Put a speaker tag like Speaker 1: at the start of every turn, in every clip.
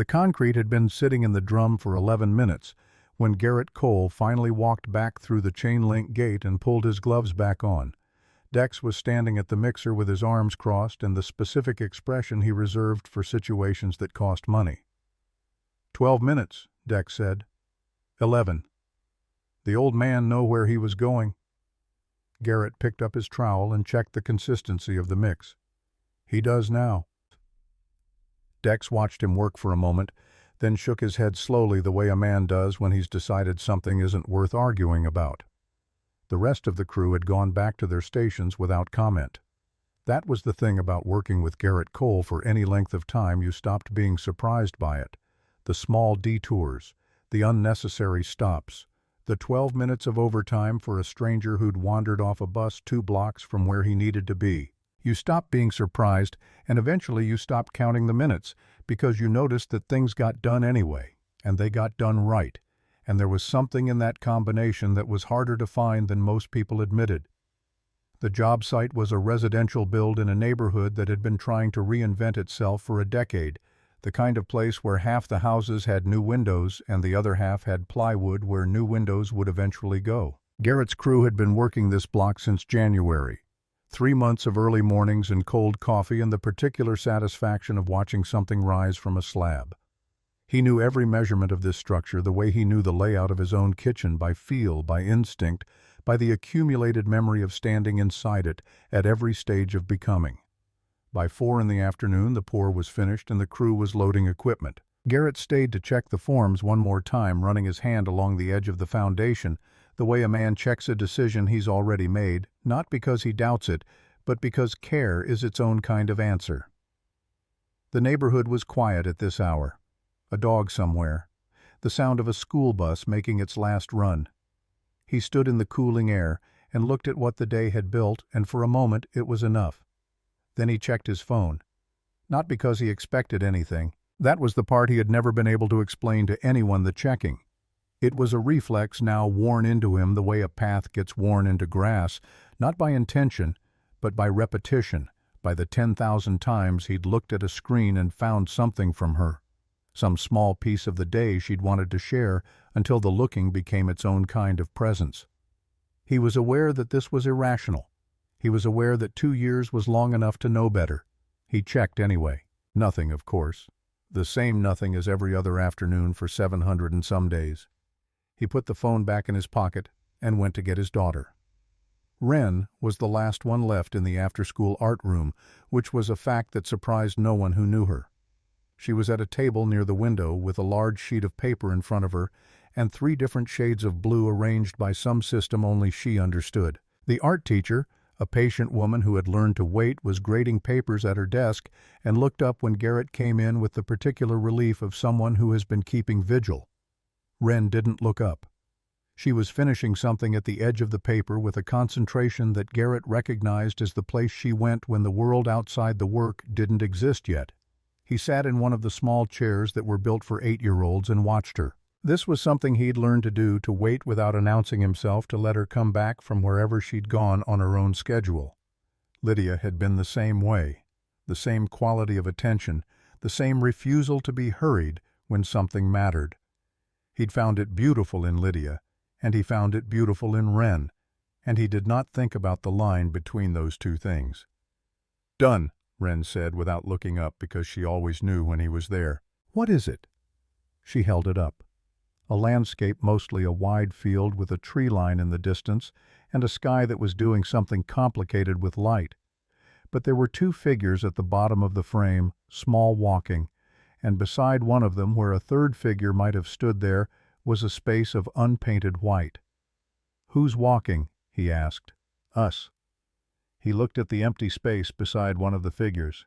Speaker 1: The concrete had been sitting in the drum for 11 minutes when Garrett Cole finally walked back through the chain-link gate and pulled his gloves back on. Dex was standing at the mixer with his arms crossed and the specific expression he reserved for situations that cost money. 12 minutes, Dex said. 11. The old man know where he was going? Garrett picked up his trowel and checked the consistency of the mix. He does now. Dex watched him work for a moment, then shook his head slowly the way a man does when he's decided something isn't worth arguing about. The rest of the crew had gone back to their stations without comment. That was the thing about working with Garrett Cole for any length of time, you stopped being surprised by it. The small detours, the unnecessary stops, the 12 minutes of overtime for a stranger who'd wandered off a bus 2 blocks from where he needed to be. You stopped being surprised, and eventually you stopped counting the minutes because you noticed that things got done anyway, and they got done right, and there was something in that combination that was harder to find than most people admitted. The job site was a residential build in a neighborhood that had been trying to reinvent itself for a decade, the kind of place where half the houses had new windows and the other half had plywood where new windows would eventually go. Garrett's crew had been working this block since January. 3 months of early mornings and cold coffee and the particular satisfaction of watching something rise from a slab. He knew every measurement of this structure the way he knew the layout of his own kitchen, by feel, by instinct, by the accumulated memory of standing inside it at every stage of becoming. By 4 in the afternoon, the pour was finished and the crew was loading equipment. Garrett stayed to check the forms one more time, running his hand along the edge of the foundation, the way a man checks a decision he's already made, not because he doubts it, but because care is its own kind of answer. The neighborhood was quiet at this hour. A dog somewhere. The sound of a school bus making its last run. He stood in the cooling air and looked at what the day had built, and for a moment it was enough. Then he checked his phone. Not because he expected anything. That was the part he had never been able to explain to anyone, the checking. It was a reflex now worn into him the way a path gets worn into grass, not by intention, but by repetition, by the 10,000 times he'd looked at a screen and found something from her. Some small piece of the day she'd wanted to share until the looking became its own kind of presence. He was aware that this was irrational. He was aware that 2 years was long enough to know better. He checked anyway. Nothing, of course. The same nothing as every other afternoon for 700 and some days. He put the phone back in his pocket and went to get his daughter. Wren was the last one left in the after-school art room, which was a fact that surprised no one who knew her. She was at a table near the window with a large sheet of paper in front of her and 3 different shades of blue arranged by some system only she understood. The art teacher, a patient woman who had learned to wait, was grading papers at her desk and looked up when Garrett came in with the particular relief of someone who has been keeping vigil. Wren didn't look up. She was finishing something at the edge of the paper with a concentration that Garrett recognized as the place she went when the world outside the work didn't exist yet. He sat in one of the small chairs that were built for 8-year-olds and watched her. This was something he'd learned to do, to wait without announcing himself, to let her come back from wherever she'd gone on her own schedule. Lydia had been the same way, the same quality of attention, the same refusal to be hurried when something mattered. He'd found it beautiful in Lydia, and he found it beautiful in Wren, and he did not think about the line between those two things. "Done," Wren said without looking up, because she always knew when he was there. "What is it?" She held it up. A landscape, mostly a wide field with a tree line in the distance and a sky that was doing something complicated with light. But there were 2 figures at the bottom of the frame, small walking, and beside one of them, where a 3rd figure might have stood there, was a space of unpainted white. "Who's walking?" he asked. "Us." He looked at the empty space beside one of the figures.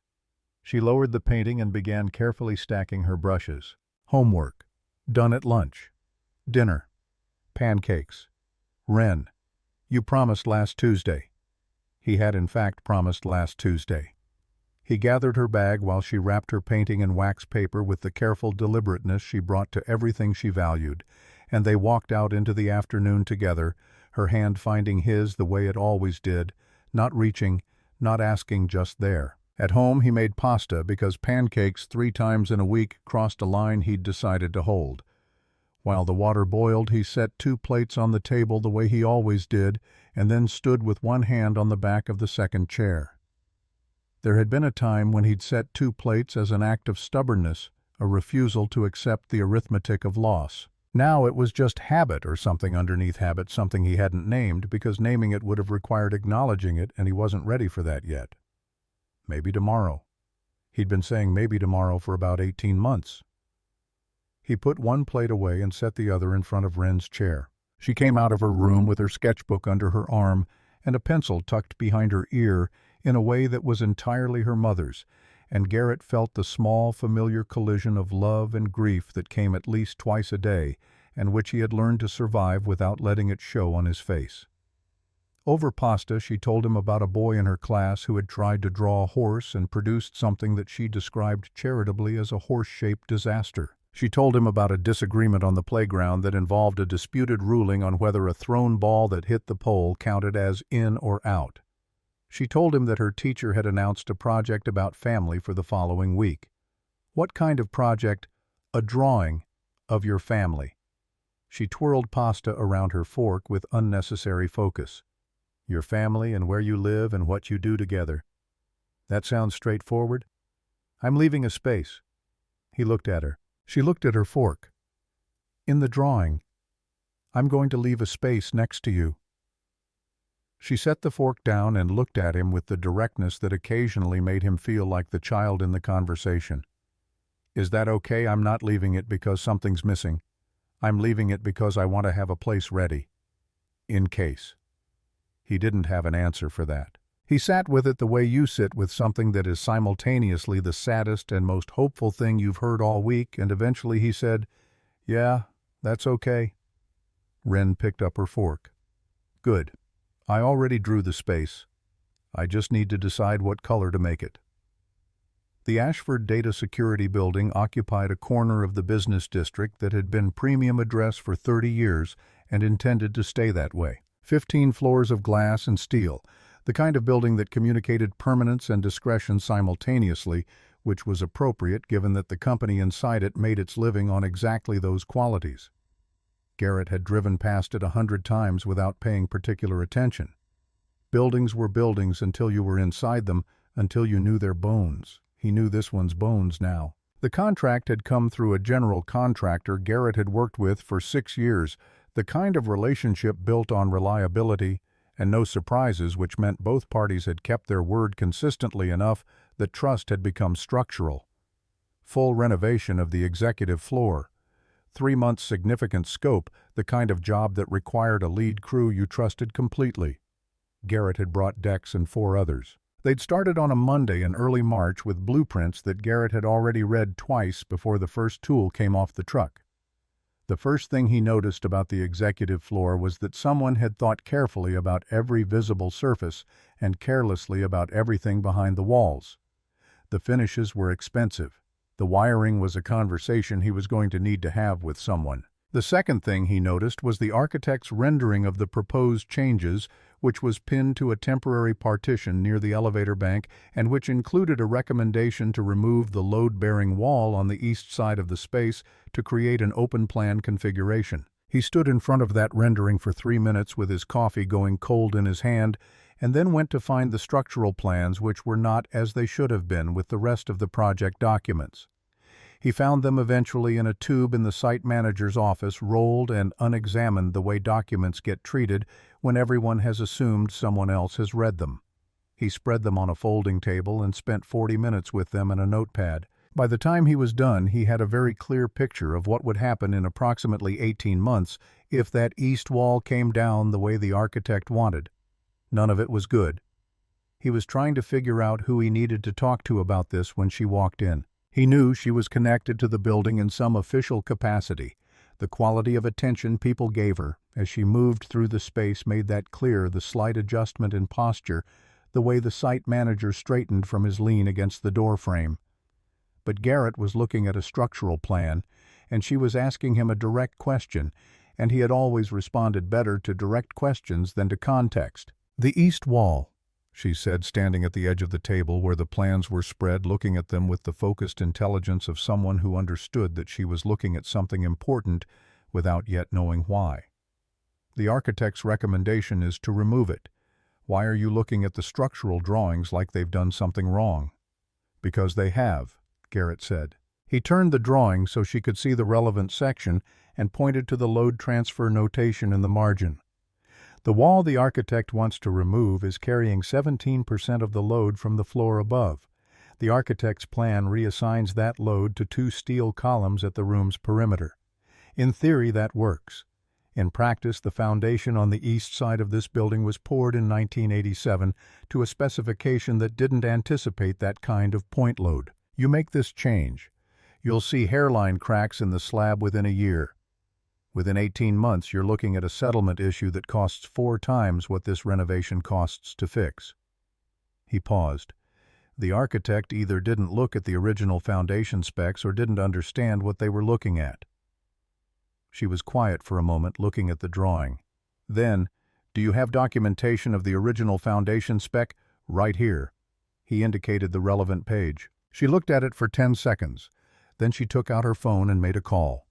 Speaker 1: She lowered the painting and began carefully stacking her brushes. Homework. Done at lunch. Dinner. Pancakes. Wren. You promised last Tuesday. He had in fact promised last Tuesday. He gathered her bag while she wrapped her painting in wax paper with the careful deliberateness she brought to everything she valued, and they walked out into the afternoon together, her hand finding his the way it always did, not reaching, not asking, just there. At home, he made pasta because pancakes 3 times in a week crossed a line he'd decided to hold. While the water boiled, he set 2 plates on the table the way he always did, and then stood with one hand on the back of the second chair. There had been a time when he'd set 2 plates as an act of stubbornness, a refusal to accept the arithmetic of loss. Now it was just habit or something underneath habit, something he hadn't named, because naming it would have required acknowledging it, and he wasn't ready for that yet. Maybe tomorrow. He'd been saying maybe tomorrow for about 18 months. He put 1 plate away and set the other in front of Wren's chair. She came out of her room with her sketchbook under her arm and a pencil tucked behind her ear in a way that was entirely her mother's, and Garrett felt the small, familiar collision of love and grief that came at least twice a day, and which he had learned to survive without letting it show on his face. Over pasta, she told him about a boy in her class who had tried to draw a horse and produced something that she described charitably as a horse-shaped disaster. She told him about a disagreement on the playground that involved a disputed ruling on whether a thrown ball that hit the pole counted as in or out. She told him that her teacher had announced a project about family for the following week. What kind of project? A drawing of your family. She twirled pasta around her fork with unnecessary focus. Your family and where you live and what you do together. That sounds straightforward? I'm leaving a space. He looked at her. She looked at her fork. In the drawing, I'm going to leave a space next to you. She set the fork down and looked at him with the directness that occasionally made him feel like the child in the conversation. Is that okay? I'm not leaving it because something's missing. I'm leaving it because I want to have a place ready. In case. He didn't have an answer for that. He sat with it the way you sit with something that is simultaneously the saddest and most hopeful thing you've heard all week, and eventually he said, "Yeah, that's okay." Wren picked up her fork. Good. I already drew the space. I just need to decide what color to make it. The Ashford Data Security Building occupied a corner of the business district that had been premium address for 30 years and intended to stay that way. 15 floors of glass and steel, the kind of building that communicated permanence and discretion simultaneously, which was appropriate given that the company inside it made its living on exactly those qualities. Garrett had driven past it 100 times without paying particular attention. Buildings were buildings until you were inside them, until you knew their bones. He knew this one's bones now. The contract had come through a general contractor Garrett had worked with for 6 years, the kind of relationship built on reliability and no surprises, which meant both parties had kept their word consistently enough that trust had become structural. Full renovation of the executive floor. 3 months significant scope, the kind of job that required a lead crew you trusted completely. Garrett had brought Dex and 4 others. They'd started on a Monday in early March with blueprints that Garrett had already read twice before the first tool came off the truck. The first thing he noticed about the executive floor was that someone had thought carefully about every visible surface and carelessly about everything behind the walls. The finishes were expensive. The wiring was a conversation he was going to need to have with someone. The second thing he noticed was the architect's rendering of the proposed changes, which was pinned to a temporary partition near the elevator bank and which included a recommendation to remove the load-bearing wall on the east side of the space to create an open-plan configuration. He stood in front of that rendering for 3 minutes with his coffee going cold in his hand, and then went to find the structural plans, which were not as they should have been with the rest of the project documents. He found them eventually in a tube in the site manager's office, rolled and unexamined the way documents get treated when everyone has assumed someone else has read them. He spread them on a folding table and spent 40 minutes with them in a notepad. By the time he was done, he had a very clear picture of what would happen in approximately 18 months if that east wall came down the way the architect wanted. None of it was good. He was trying to figure out who he needed to talk to about this when she walked in. He knew she was connected to the building in some official capacity. The quality of attention people gave her as she moved through the space made that clear, the slight adjustment in posture, the way the site manager straightened from his lean against the door frame. But Garrett was looking at a structural plan, and she was asking him a direct question, and he had always responded better to direct questions than to context. The east wall. she said, standing at the edge of the table where the plans were spread, looking at them with the focused intelligence of someone who understood that she was looking at something important without yet knowing why. The architect's recommendation is to remove it. Why are you looking at the structural drawings like they've done something wrong? Because they have, Garrett said. He turned the drawing so she could see the relevant section and pointed to the load transfer notation in the margin. The wall the architect wants to remove is carrying 17% of the load from the floor above. The architect's plan reassigns that load to 2 steel columns at the room's perimeter. In theory, that works. In practice, the foundation on the east side of this building was poured in 1987 to a specification that didn't anticipate that kind of point load. You make this change, you'll see hairline cracks in the slab within a year. Within 18 months, you're looking at a settlement issue that costs 4 times what this renovation costs to fix. He paused. The architect either didn't look at the original foundation specs or didn't understand what they were looking at. She was quiet for a moment, looking at the drawing. Then, "Do you have documentation of the original foundation spec?" "Right here." He indicated the relevant page. She looked at it for 10 seconds. Then she took out her phone and made a call.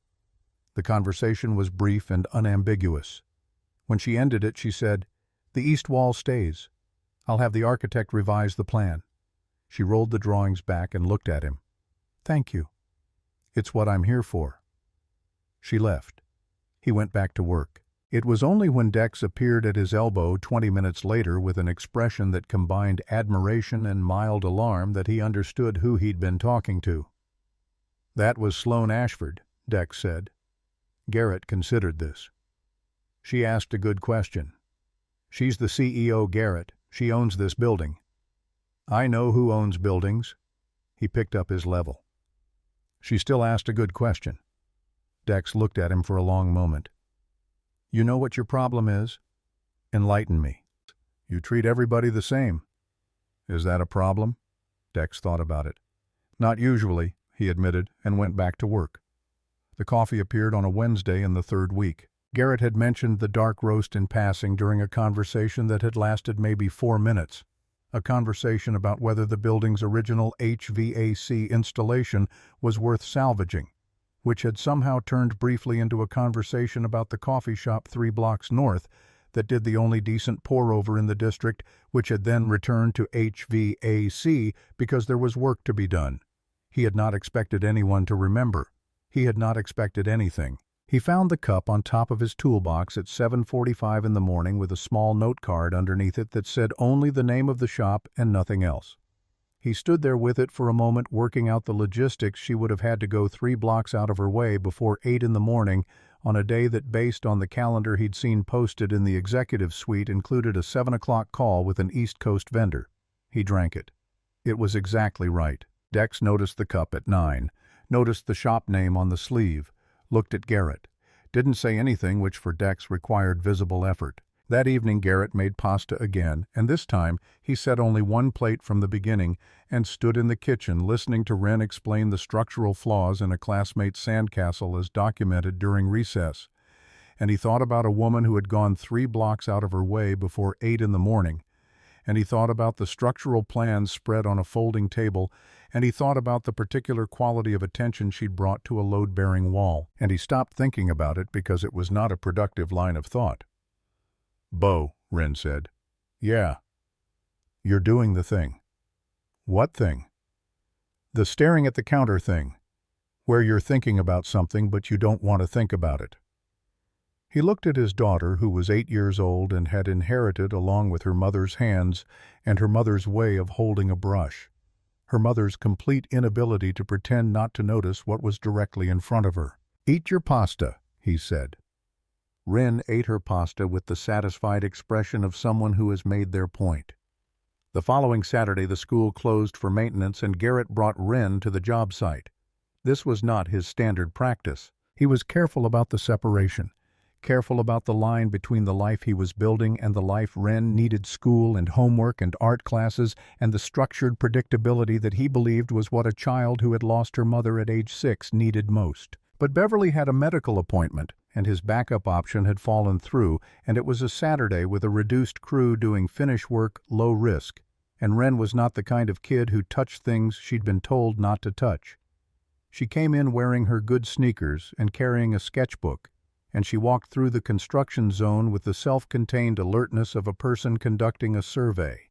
Speaker 1: The conversation was brief and unambiguous. When she ended it, she said, "The east wall stays. I'll have the architect revise the plan." She rolled the drawings back and looked at him. "Thank you. It's what I'm here for." She left. He went back to work. It was only when Dex appeared at his elbow 20 minutes later with an expression that combined admiration and mild alarm that he understood who he'd been talking to. "That was Sloane Ashford," Dex said. Garrett considered this. "She asked a good question. She's the CEO, Garrett. She owns this building." "I know who owns buildings." He picked up his level. "She still asked a good question." Dex looked at him for a long moment. "You know what your problem is? Enlighten me." "You treat everybody the same." "Is that a problem?" Dex thought about it. "Not usually," he admitted, and went back to work. The coffee appeared on a Wednesday in the 3rd week. Garrett had mentioned the dark roast in passing during a conversation that had lasted maybe 4 minutes. A conversation about whether the building's original HVAC installation was worth salvaging, which had somehow turned briefly into a conversation about the coffee shop 3 blocks north that did the only decent pour-over in the district, which had then returned to HVAC because there was work to be done. He had not expected anyone to remember. He had not expected anything. He found the cup on top of his toolbox at 7:45 in the morning with a small note card underneath it that said only the name of the shop and nothing else. He stood there with it for a moment, working out the logistics she would have had to go 3 blocks out of her way before 8 in the morning on a day that, based on the calendar he'd seen posted in the executive suite, included a 7 o'clock call with an East Coast vendor. He drank it. It was exactly right. Dex noticed the cup at 9, noticed the shop name on the sleeve, looked at Garrett. Didn't say anything, which for Dex required visible effort. That evening Garrett made pasta again, and this time he set only 1 plate from the beginning and stood in the kitchen listening to Wren explain the structural flaws in a classmate's sandcastle as documented during recess. And he thought about a woman who had gone 3 blocks out of her way before 8 in the morning. And he thought about the structural plans spread on a folding table, and he thought about the particular quality of attention she'd brought to a load-bearing wall. And he stopped thinking about it because it was not a productive line of thought. "Bo," Wren said. "Yeah." "You're doing the thing." "What thing?" "The staring at the counter thing, where you're thinking about something but you don't want to think about it." He looked at his daughter, who was 8 years old and had inherited, along with her mother's hands and her mother's way of holding a brush, her mother's complete inability to pretend not to notice what was directly in front of her. "Eat your pasta," he said. Wren ate her pasta with the satisfied expression of someone who has made their point. The following Saturday the school closed for maintenance and Garrett brought Wren to the job site. This was not his standard practice. He was careful about the separation, careful about the line between the life he was building and the life Wren needed, school and homework and art classes and the structured predictability that he believed was what a child who had lost her mother at age 6 needed most. But Beverly had a medical appointment, and his backup option had fallen through, and it was a Saturday with a reduced crew doing finish work low risk, and Wren was not the kind of kid who touched things she'd been told not to touch. She came in wearing her good sneakers and carrying a sketchbook, and she walked through the construction zone with the self-contained alertness of a person conducting a survey.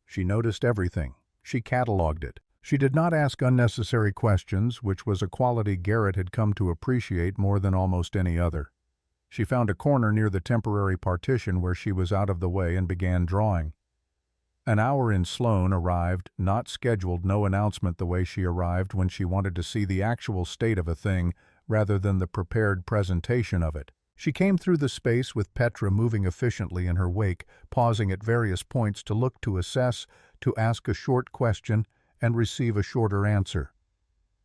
Speaker 1: She noticed everything. She cataloged it. She did not ask unnecessary questions, which was a quality Garrett had come to appreciate more than almost any other. She found a corner near the temporary partition where she was out of the way and began drawing. An hour in, Sloane arrived, not scheduled, no announcement the way she arrived when she wanted to see the actual state of a thing rather than the prepared presentation of it. She came through the space with Petra moving efficiently in her wake, pausing at various points to look, to assess, to ask a short question, and receive a shorter answer.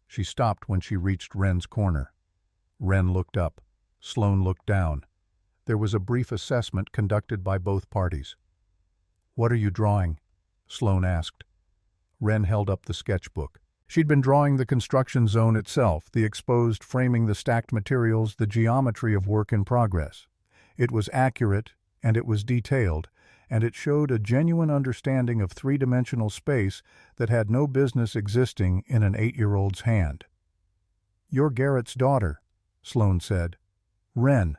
Speaker 1: She stopped when she reached Wren's corner. Wren looked up. Sloane looked down. There was a brief assessment conducted by both parties. "What are you drawing?" Sloane asked. Wren held up the sketchbook. She'd been drawing the construction zone itself, the exposed framing, the stacked materials, the geometry of work in progress. It was accurate, and it was detailed, and it showed a genuine understanding of three-dimensional space that had no business existing in an 8-year-old's hand. "You're Garrett's daughter," Sloane said. "Wren."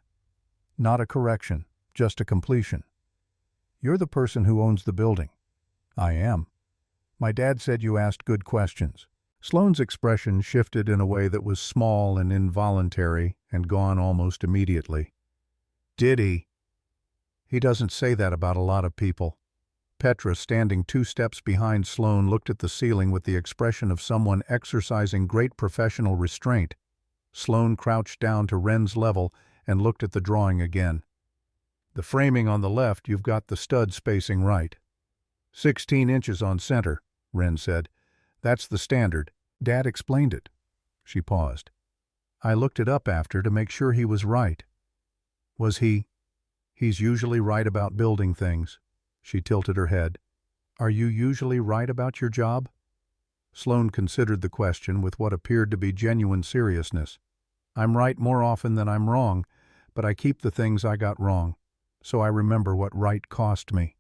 Speaker 1: Not a correction, just a completion. "You're the person who owns the building." "I am." "My dad said you asked good questions." Sloane's expression shifted in a way that was small and involuntary and gone almost immediately. "Did he?" "He doesn't say that about a lot of people." Petra, standing 2 steps behind Sloane, looked at the ceiling with the expression of someone exercising great professional restraint. Sloane crouched down to Wren's level and looked at the drawing again. "The framing on the left, you've got the stud spacing right. 16 inches on center," Wren said. "That's the standard. Dad explained it." She paused. "I looked it up after to make sure he was right." "Was he?" "He's usually right about building things." She tilted her head. "Are you usually right about your job?" Sloane considered the question with what appeared to be genuine seriousness. "I'm right more often than I'm wrong, but I keep the things I got wrong, so I remember what right cost me."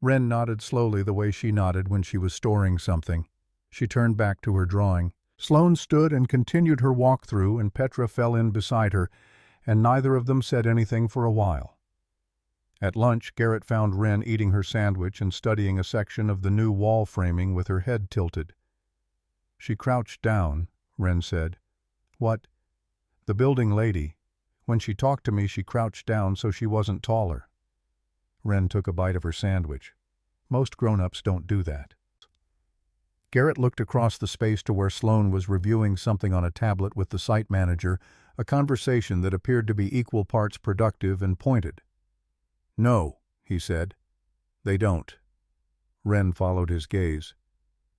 Speaker 1: Wren nodded slowly the way she nodded when she was storing something. She turned back to her drawing. Sloane stood and continued her walk through, and Petra fell in beside her, and neither of them said anything for a while. At lunch, Garrett found Wren eating her sandwich and studying a section of the new wall framing with her head tilted. "She crouched down," Wren said. "What?" "The building lady. When she talked to me, she crouched down so she wasn't taller." Wren took a bite of her sandwich. "Most grown-ups don't do that." Garrett looked across the space to where Sloane was reviewing something on a tablet with the site manager, a conversation that appeared to be equal parts productive and pointed. "No," he said. "They don't." Wren followed his gaze.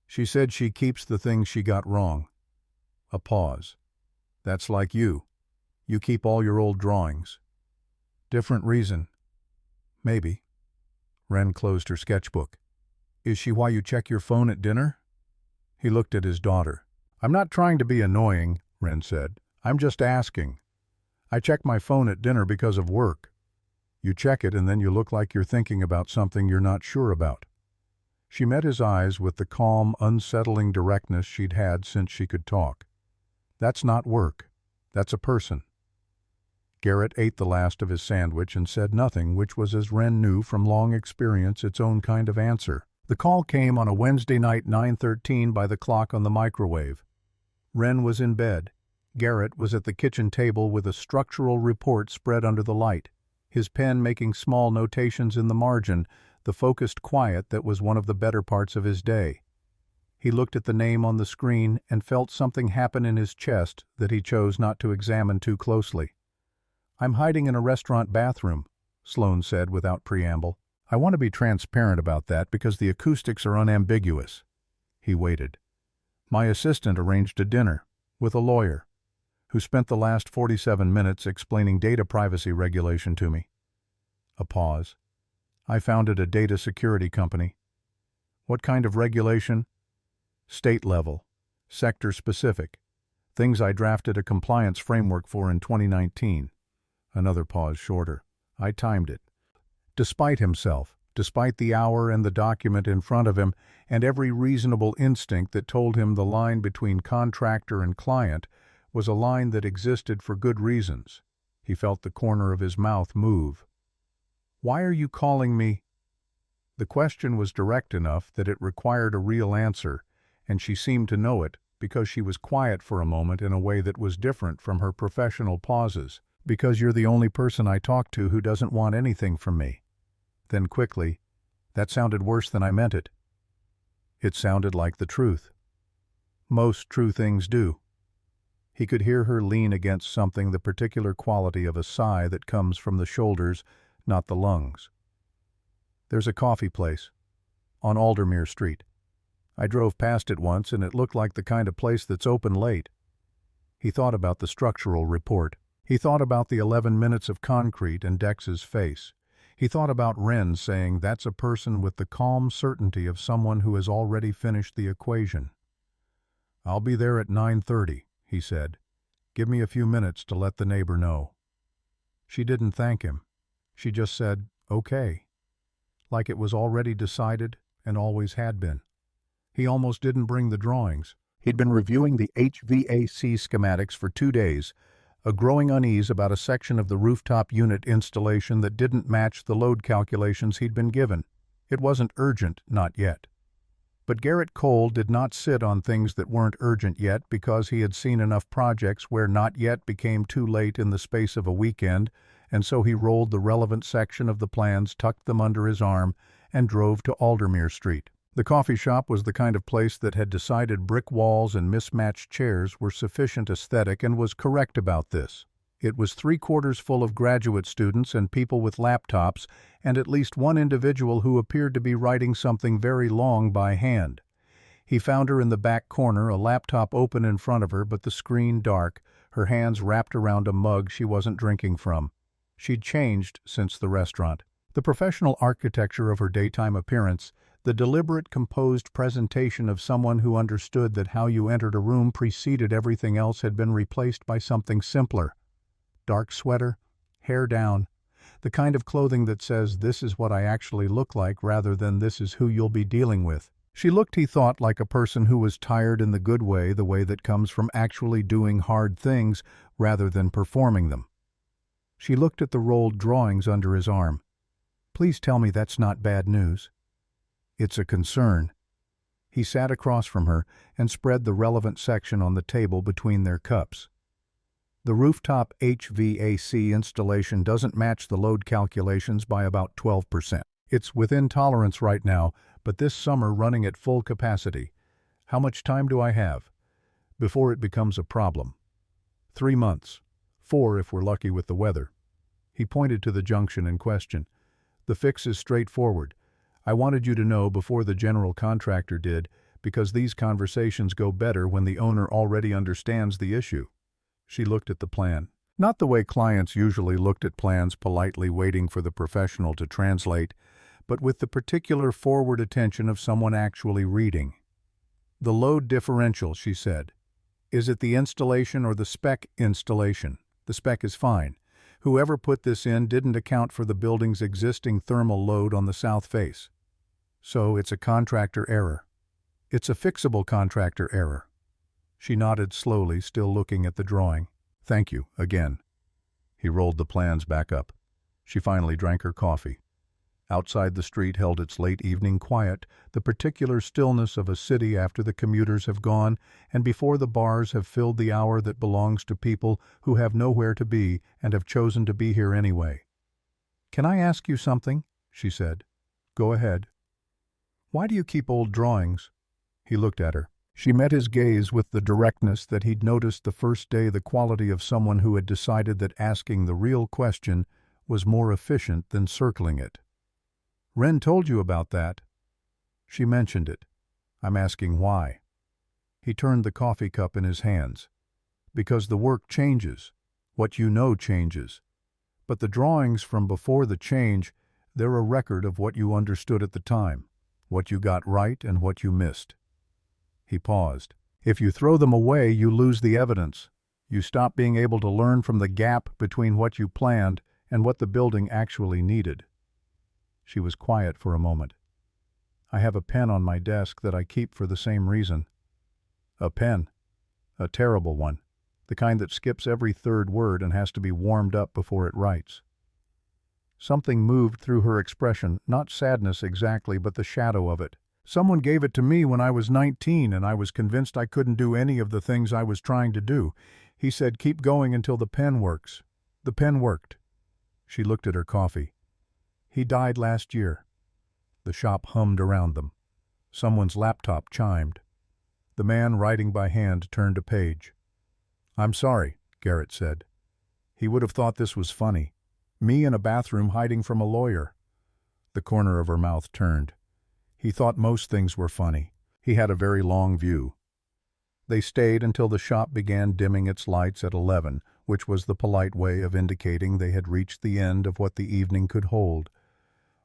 Speaker 1: "She said she keeps the things she got wrong." A pause. "That's like you. You keep all your old drawings." "Different reason." "Maybe." Wren closed her sketchbook. "Is she why you check your phone at dinner?" He looked at his daughter. "I'm not trying to be annoying," Wren said. "I'm just asking. I check my phone at dinner because of work. You check it and then you look like you're thinking about something you're not sure about." She met his eyes with the calm, unsettling directness she'd had since she could talk. "That's not work. That's a person." Garrett ate the last of his sandwich and said nothing, which was, as Wren knew from long experience, its own kind of answer. The call came on a Wednesday night, 9:13 by the clock on the microwave. Wren was in bed. Garrett was at the kitchen table with a structural report spread under the light, his pen making small notations in the margin, the focused quiet that was one of the better parts of his day. He looked at the name on the screen and felt something happen in his chest that he chose not to examine too closely. "I'm hiding in a restaurant bathroom," Sloane said without preamble. "I want to be transparent about that because the acoustics are unambiguous." He waited. "My assistant arranged a dinner with a lawyer who spent the last 47 minutes explaining data privacy regulation to me." A pause. "I founded a data security company." "What kind of regulation?" "State level. Sector specific. Things I drafted a compliance framework for in 2019. Another pause shorter. I timed it. Despite himself, despite the hour and the document in front of him, and every reasonable instinct that told him the line between contractor and client was a line that existed for good reasons, he felt the corner of his mouth move. "Why are you calling me?" The question was direct enough that it required a real answer, and she seemed to know it because she was quiet for a moment in a way that was different from her professional pauses. "Because you're the only person I talk to who doesn't want anything from me." Then quickly, "That sounded worse than I meant it." It sounded like the truth. Most true things do. He could hear her lean against something, the particular quality of a sigh that comes from the shoulders, not the lungs. "There's a coffee place on Aldermere Street. I drove past it once and it looked like the kind of place that's open late." He thought about the structural report. He thought about the 11 minutes of concrete and Dex's face. He thought about Wren saying that's a person with the calm certainty of someone who has already finished the equation. "I'll be there at 9:30, he said. "Give me a few minutes to let the neighbor know." She didn't thank him. She just said, "Okay," like it was already decided and always had been. He almost didn't bring the drawings. He'd been reviewing the HVAC schematics for 2 days, a growing unease about a section of the rooftop unit installation that didn't match the load calculations he'd been given. It wasn't urgent, not yet. But Garrett Cole did not sit on things that weren't urgent yet because he had seen enough projects where not yet became too late in the space of a weekend, and so he rolled the relevant section of the plans, tucked them under his arm, and drove to Aldermere Street. The coffee shop was the kind of place that had decided brick walls and mismatched chairs were sufficient aesthetic and was correct about this. It was 3/4 full of graduate students and people with laptops, and at least one individual who appeared to be writing something very long by hand. He found her in the back corner, a laptop open in front of her but the screen dark, her hands wrapped around a mug she wasn't drinking from. She'd changed since the restaurant. The professional architecture of her daytime appearance, the deliberate, composed presentation of someone who understood that how you entered a room preceded everything else, had been replaced by something simpler. Dark sweater, hair down, the kind of clothing that says this is what I actually look like rather than this is who you'll be dealing with. She looked, he thought, like a person who was tired in the good way, the way that comes from actually doing hard things rather than performing them. She looked at the rolled drawings under his arm. "Please tell me that's not bad news." "It's a concern." He sat across from her and spread the relevant section on the table between their cups. "The rooftop HVAC installation doesn't match the load calculations by about 12%. It's within tolerance right now, but this summer running at full capacity. How much time do I have before it becomes a problem?" 3 months. 4 if we're lucky with the weather. He pointed to the junction in question. "The fix is straightforward. I wanted you to know before the general contractor did, because these conversations go better when the owner already understands the issue." She looked at the plan. Not the way clients usually looked at plans, politely waiting for the professional to translate, but with the particular forward attention of someone actually reading. "The load differential," she said. "Is it the installation or the spec installation? The spec is fine. Whoever put this in didn't account for the building's existing thermal load on the south face. So it's a contractor error. It's a fixable contractor error." She nodded slowly, still looking at the drawing. "Thank you, again." He rolled the plans back up. She finally drank her coffee. Outside the street held its late evening quiet, the particular stillness of a city after the commuters have gone and before the bars have filled the hour that belongs to people who have nowhere to be and have chosen to be here anyway. "Can I ask you something?" she said. "Go ahead." "Why do you keep old drawings?" He looked at her. She met his gaze with the directness that he'd noticed the first day, the quality of someone who had decided that asking the real question was more efficient than circling it. "Wren told you about that." She mentioned it. "I'm asking why." He turned the coffee cup in his hands. "Because the work changes. What you know changes. But the drawings from before the change, they're a record of what you understood at the time, what you got right and what you missed." He paused. "If you throw them away, you lose the evidence." You stop being able to learn from the gap between what you planned and what the building actually needed. She was quiet for a moment. I have a pen on my desk that I keep for the same reason. A pen. A terrible one. The kind that skips every third word and has to be warmed up before it writes. Something moved through her expression, not sadness exactly, but the shadow of it. Someone gave it to me when I was 19 and I was convinced I couldn't do any of the things I was trying to do. He said, keep going until the pen works. The pen worked. She looked at her coffee. He died last year. The shop hummed around them. Someone's laptop chimed. The man writing by hand turned a page. I'm sorry, Garrett said. He would have thought this was funny. Me in a bathroom hiding from a lawyer. The corner of her mouth turned. He thought most things were funny. He had a very long view. They stayed until the shop began dimming its lights at 11, which was the polite way of indicating they had reached the end of what the evening could hold.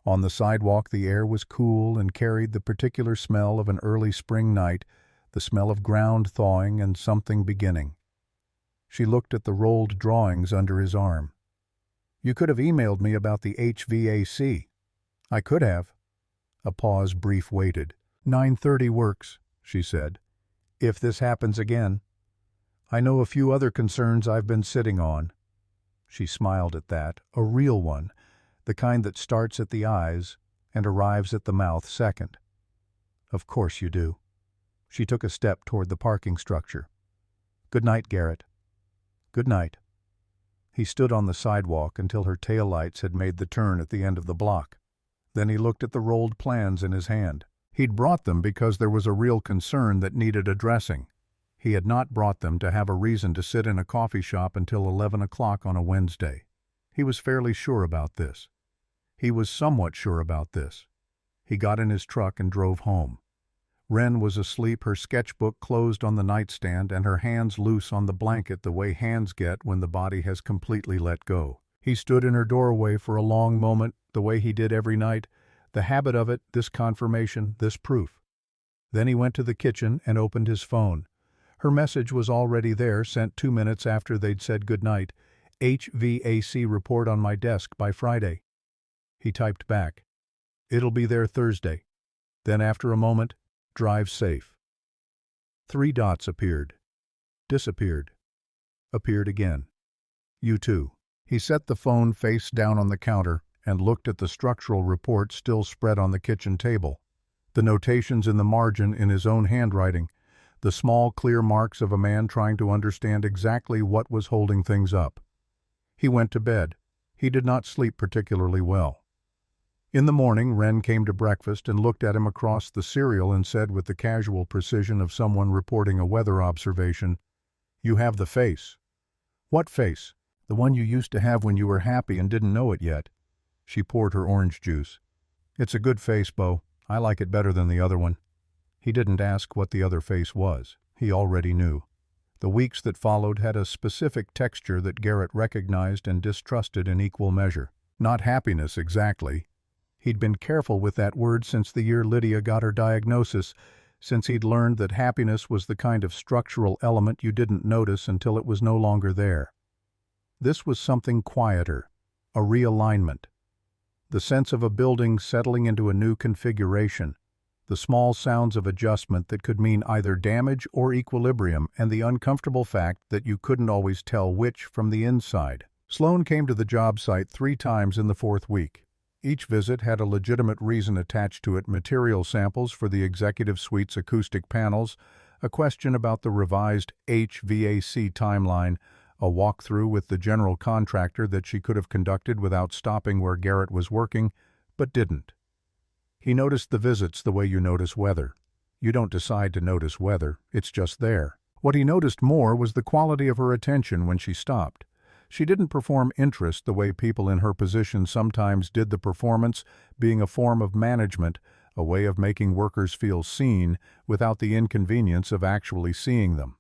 Speaker 1: On the sidewalk the air was cool and carried the particular smell of an early spring night, the smell of ground thawing and something beginning. She looked at the rolled drawings under his arm. You could have emailed me about the HVAC. I could have. A pause brief waited. 9:30 works, she said. If this happens again. I know a few other concerns I've been sitting on. She smiled at that, a real one, the kind that starts at the eyes and arrives at the mouth second. Of course you do. She took a step toward the parking structure. Good night, Garrett. Good night. He stood on the sidewalk until her taillights had made the turn at the end of the block. Then he looked at the rolled plans in his hand. He'd brought them because there was a real concern that needed addressing. He had not brought them to have a reason to sit in a coffee shop until 11 o'clock on a Wednesday. He was fairly sure about this. He was somewhat sure about this. He got in his truck and drove home. Wren was asleep, her sketchbook closed on the nightstand and her hands loose on the blanket the way hands get when the body has completely let go. He stood in her doorway for a long moment, the way he did every night, the habit of it, this confirmation, this proof. Then he went to the kitchen and opened his phone. Her message was already there, sent 2 minutes after they'd said goodnight. HVAC report on my desk by Friday. He typed back. It'll be there Thursday. Then after a moment, drive safe. 3 dots appeared. Disappeared. Appeared again. You too. He set the phone face down on the counter and looked at the structural report still spread on the kitchen table. The notations in the margin in his own handwriting, the small clear marks of a man trying to understand exactly what was holding things up. He went to bed. He did not sleep particularly well. In the morning, Wren came to breakfast and looked at him across the cereal and said with the casual precision of someone reporting a weather observation, "You have the face." "What face?" "The one you used to have when you were happy and didn't know it yet." She poured her orange juice. "It's a good face, Bo. I like it better than the other one." He didn't ask what the other face was. He already knew. The weeks that followed had a specific texture that Garrett recognized and distrusted in equal measure. Not happiness exactly. He'd been careful with that word since the year Lydia got her diagnosis, since he'd learned that happiness was the kind of structural element you didn't notice until it was no longer there. This was something quieter, a realignment. The sense of a building settling into a new configuration, the small sounds of adjustment that could mean either damage or equilibrium, and the uncomfortable fact that you couldn't always tell which from the inside. Sloan came to the job site 3 times in the 4th week. Each visit had a legitimate reason attached to it: material samples for the executive suite's acoustic panels, a question about the revised HVAC timeline, a walkthrough with the general contractor that she could have conducted without stopping where Garrett was working, but didn't. He noticed the visits the way you notice weather. You don't decide to notice weather, it's just there. What he noticed more was the quality of her attention when she stopped. She didn't perform interest the way people in her position sometimes did the performance, being a form of management, a way of making workers feel seen without the inconvenience of actually seeing them.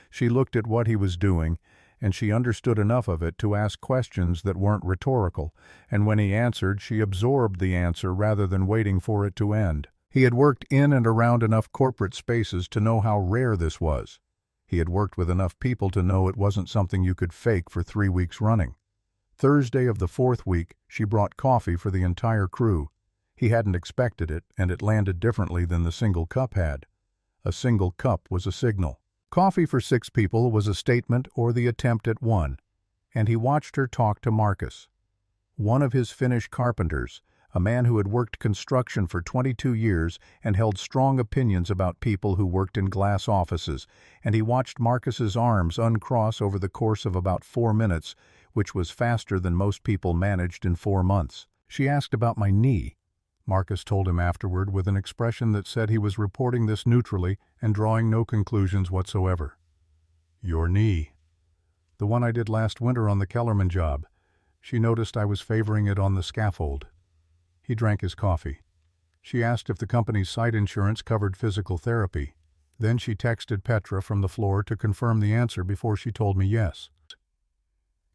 Speaker 1: She looked at what he was doing, and she understood enough of it to ask questions that weren't rhetorical, and when he answered, she absorbed the answer rather than waiting for it to end. He had worked in and around enough corporate spaces to know how rare this was. He had worked with enough people to know it wasn't something you could fake for 3 weeks running. Thursday of the 4th week, she brought coffee for the entire crew. He hadn't expected it, and it landed differently than the single cup had. A single cup was a signal. Coffee for 6 people was a statement or the attempt at one, and he watched her talk to Marcus, one of his Finnish carpenters, a man who had worked construction for 22 years and held strong opinions about people who worked in glass offices, and he watched Marcus's arms uncross over the course of about 4 minutes, which was faster than most people managed in 4 months. She asked about my knee. Marcus told him afterward with an expression that said he was reporting this neutrally and drawing no conclusions whatsoever. Your knee. The one I did last winter on the Kellerman job. She noticed I was favoring it on the scaffold. He drank his coffee. She asked if the company's site insurance covered physical therapy. Then she texted Petra from the floor to confirm the answer before she told me yes.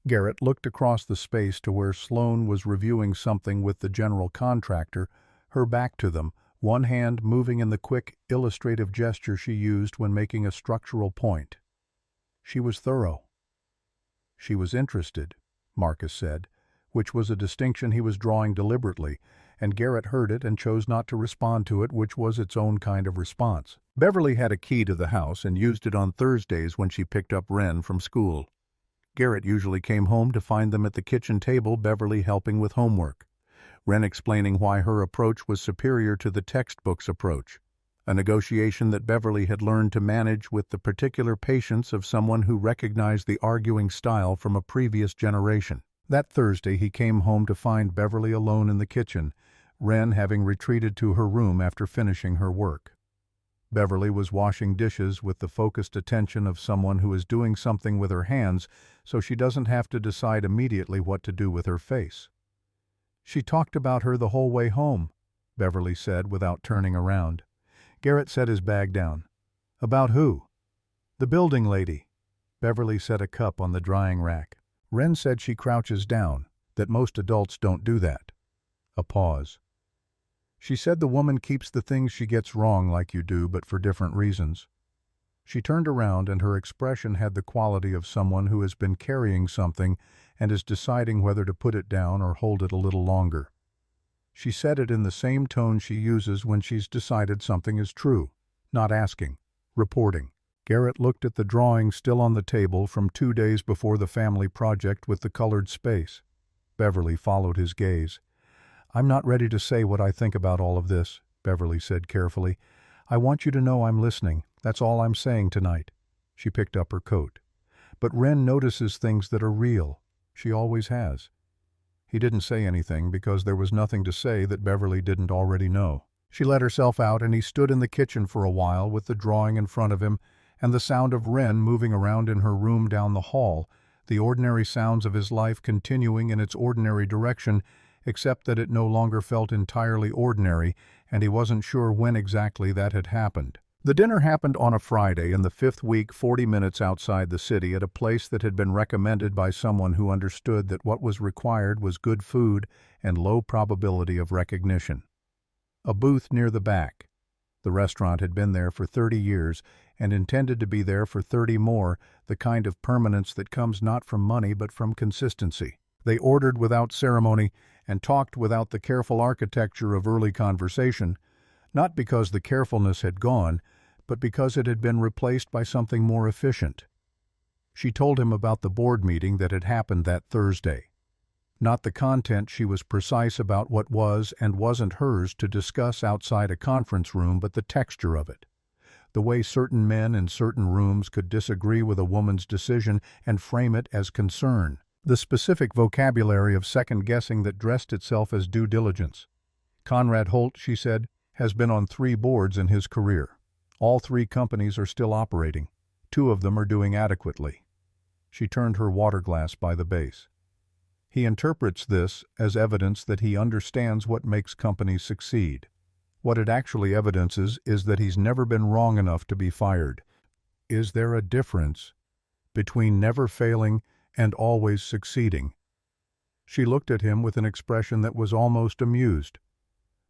Speaker 1: Garrett looked across the space to where Sloane was reviewing something with the general contractor, her back to them, one hand moving in the quick, illustrative gesture she used when making a structural point. She was thorough. She was interested, Marcus said, which was a distinction he was drawing deliberately, and Garrett heard it and chose not to respond to it, which was its own kind of response. Beverly had a key to the house and used it on Thursdays when she picked up Wren from school. Garrett usually came home to find them at the kitchen table, Beverly helping with homework, Wren explaining why her approach was superior to the textbook's approach, a negotiation that Beverly had learned to manage with the particular patience of someone who recognized the arguing style from a previous generation. That Thursday he came home to find Beverly alone in the kitchen, Wren having retreated to her room after finishing her work. Beverly was washing dishes with the focused attention of someone who is doing something with her hands so she doesn't have to decide immediately what to do with her face. She talked about her the whole way home, Beverly said without turning around. Garrett set his bag down. About who? The building lady. Beverly set a cup on the drying rack. Wren said she crouches down, that most adults don't do that. A pause. She said the woman keeps the things she gets wrong like you do, but for different reasons. She turned around and her expression had the quality of someone who has been carrying something and is deciding whether to put it down or hold it a little longer. She said it in the same tone she uses when she's decided something is true, not asking, reporting. Garrett looked at the drawing still on the table from 2 days before the family project with the colored space. Beverly followed his gaze. I'm not ready to say what I think about all of this, Beverly said carefully. I want you to know I'm listening. That's all I'm saying tonight. She picked up her coat. But Wren notices things that are real. She always has. He didn't say anything because there was nothing to say that Beverly didn't already know. She let herself out and he stood in the kitchen for a while with the drawing in front of him and the sound of Wren moving around in her room down the hall, the ordinary sounds of his life continuing in its ordinary direction, except that it no longer felt entirely ordinary, and he wasn't sure when exactly that had happened. The dinner happened on a Friday in the 5th week, 40 minutes outside the city at a place that had been recommended by someone who understood that what was required was good food and low probability of recognition. A booth near the back. The restaurant had been there for 30 years and intended to be there for 30 more, the kind of permanence that comes not from money but from consistency. They ordered without ceremony and talked without the careful architecture of early conversation, not because the carefulness had gone, but because it had been replaced by something more efficient. She told him about the board meeting that had happened that Thursday. Not the content, she was precise about what was and wasn't hers to discuss outside a conference room, but the texture of it. The way certain men in certain rooms could disagree with a woman's decision and frame it as concern. The specific vocabulary of second-guessing that dressed itself as due diligence. Conrad Holt, she said, has been on 3 boards in his career. All 3 companies are still operating. 2 of them are doing adequately. She turned her water glass by the base. He interprets this as evidence that he understands what makes companies succeed. What it actually evidences is that he's never been wrong enough to be fired. Is there a difference between never failing and always succeeding? She looked at him with an expression that was almost amused.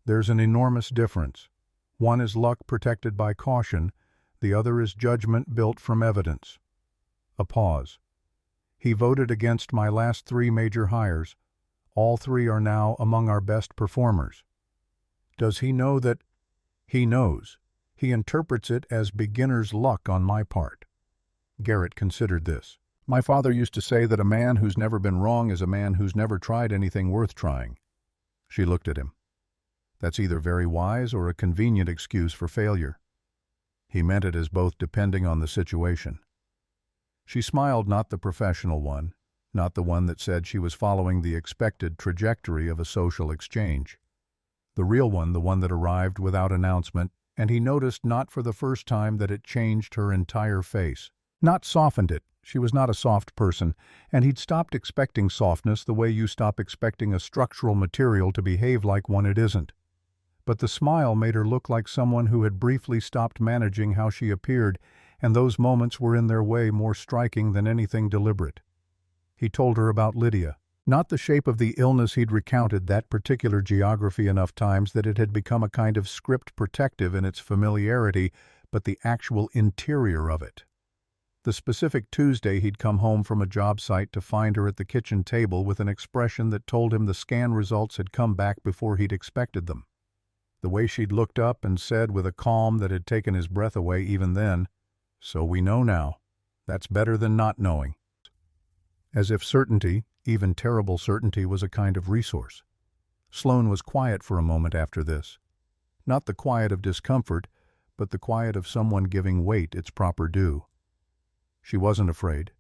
Speaker 1: There's an enormous difference. One is luck protected by caution, The other is judgment built from evidence. A pause. He voted against my last 3 major hires. All 3 are now among our best performers. Does he know that? He knows. He interprets it as beginner's luck on my part. Garrett considered this. My father used to say that a man who's never been wrong is a man who's never tried anything worth trying. She looked at him. That's either very wise or a convenient excuse for failure. He meant it as both depending on the situation. She smiled, not the professional one, not the one that said she was following the expected trajectory of a social exchange. The real one, the one that arrived without announcement, and he noticed not for the first time that it changed her entire face. Not softened it. She was not a soft person, and he'd stopped expecting softness the way you stop expecting a structural material to behave like one it isn't. But the smile made her look like someone who had briefly stopped managing how she appeared, and those moments were in their way more striking than anything deliberate. He told her about Lydia. Not the shape of the illness. He'd recounted that particular geography enough times that it had become a kind of script protective in its familiarity, but the actual interior of it. The specific Tuesday he'd come home from a job site to find her at the kitchen table with an expression that told him the scan results had come back before he'd expected them. The way she'd looked up and said with a calm that had taken his breath away even then, "So we know now. That's better than not knowing." As if certainty, even terrible certainty, was a kind of resource. Sloane was quiet for a moment after this. Not the quiet of discomfort, but the quiet of someone giving weight its proper due. She wasn't afraid.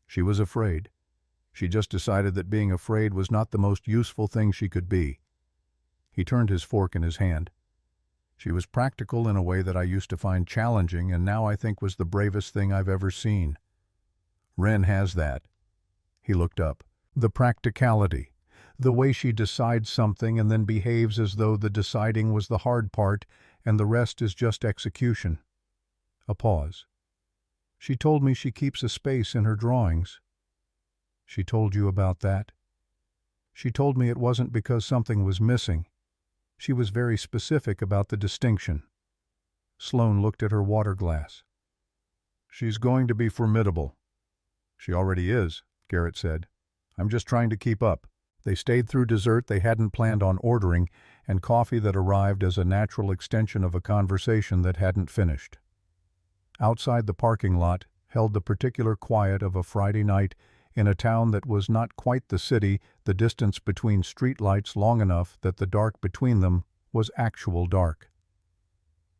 Speaker 1: She was afraid. She just decided that being afraid was not the most useful thing she could be. He turned his fork in his hand. She was practical in a way that I used to find challenging, and now I think was the bravest thing I've ever seen. Wren has that. He looked up. The practicality. The way she decides something and then behaves as though the deciding was the hard part and the rest is just execution. A pause. She told me she keeps a space in her drawings. She told you about that? She told me it wasn't because something was missing. She was very specific about the distinction. Sloane looked at her water glass. She's going to be formidable. She already is, Garrett said. I'm just trying to keep up. They stayed through dessert they hadn't planned on ordering and coffee that arrived as a natural extension of a conversation that hadn't finished. Outside the parking lot held the particular quiet of a Friday night in a town that was not quite the city, the distance between streetlights long enough that the dark between them was actual dark.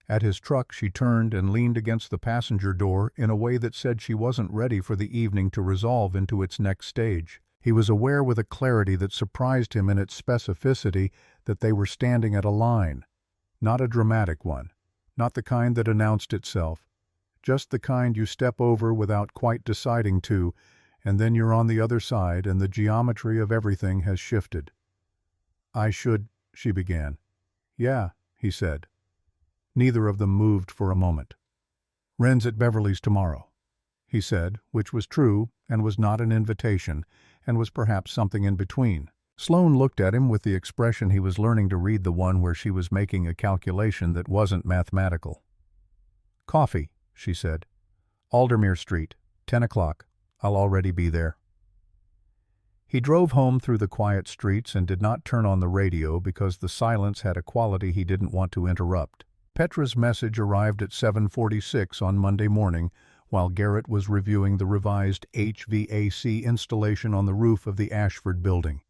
Speaker 1: At his truck she turned and leaned against the passenger door in a way that said she wasn't ready for the evening to resolve into its next stage. He was aware with a clarity that surprised him in its specificity that they were standing at a line. Not a dramatic one. Not the kind that announced itself. Just the kind you step over without quite deciding to, and then you're on the other side and the geometry of everything has shifted. She began. Yeah, he said. Neither of them moved for a moment. Wren's at Beverly's tomorrow, he said, which was true and was not an invitation, and was perhaps something in between. Sloane looked at him with the expression he was learning to read, the one where she was making a calculation that wasn't mathematical. Coffee, she said. Aldermere Street, 10 o'clock. I'll already be there. He drove home through the quiet streets and did not turn on the radio because the silence had a quality he didn't want to interrupt. Petra's message arrived at 7:46 on Monday morning, while Garrett was reviewing the revised HVAC installation on the roof of the Ashford building.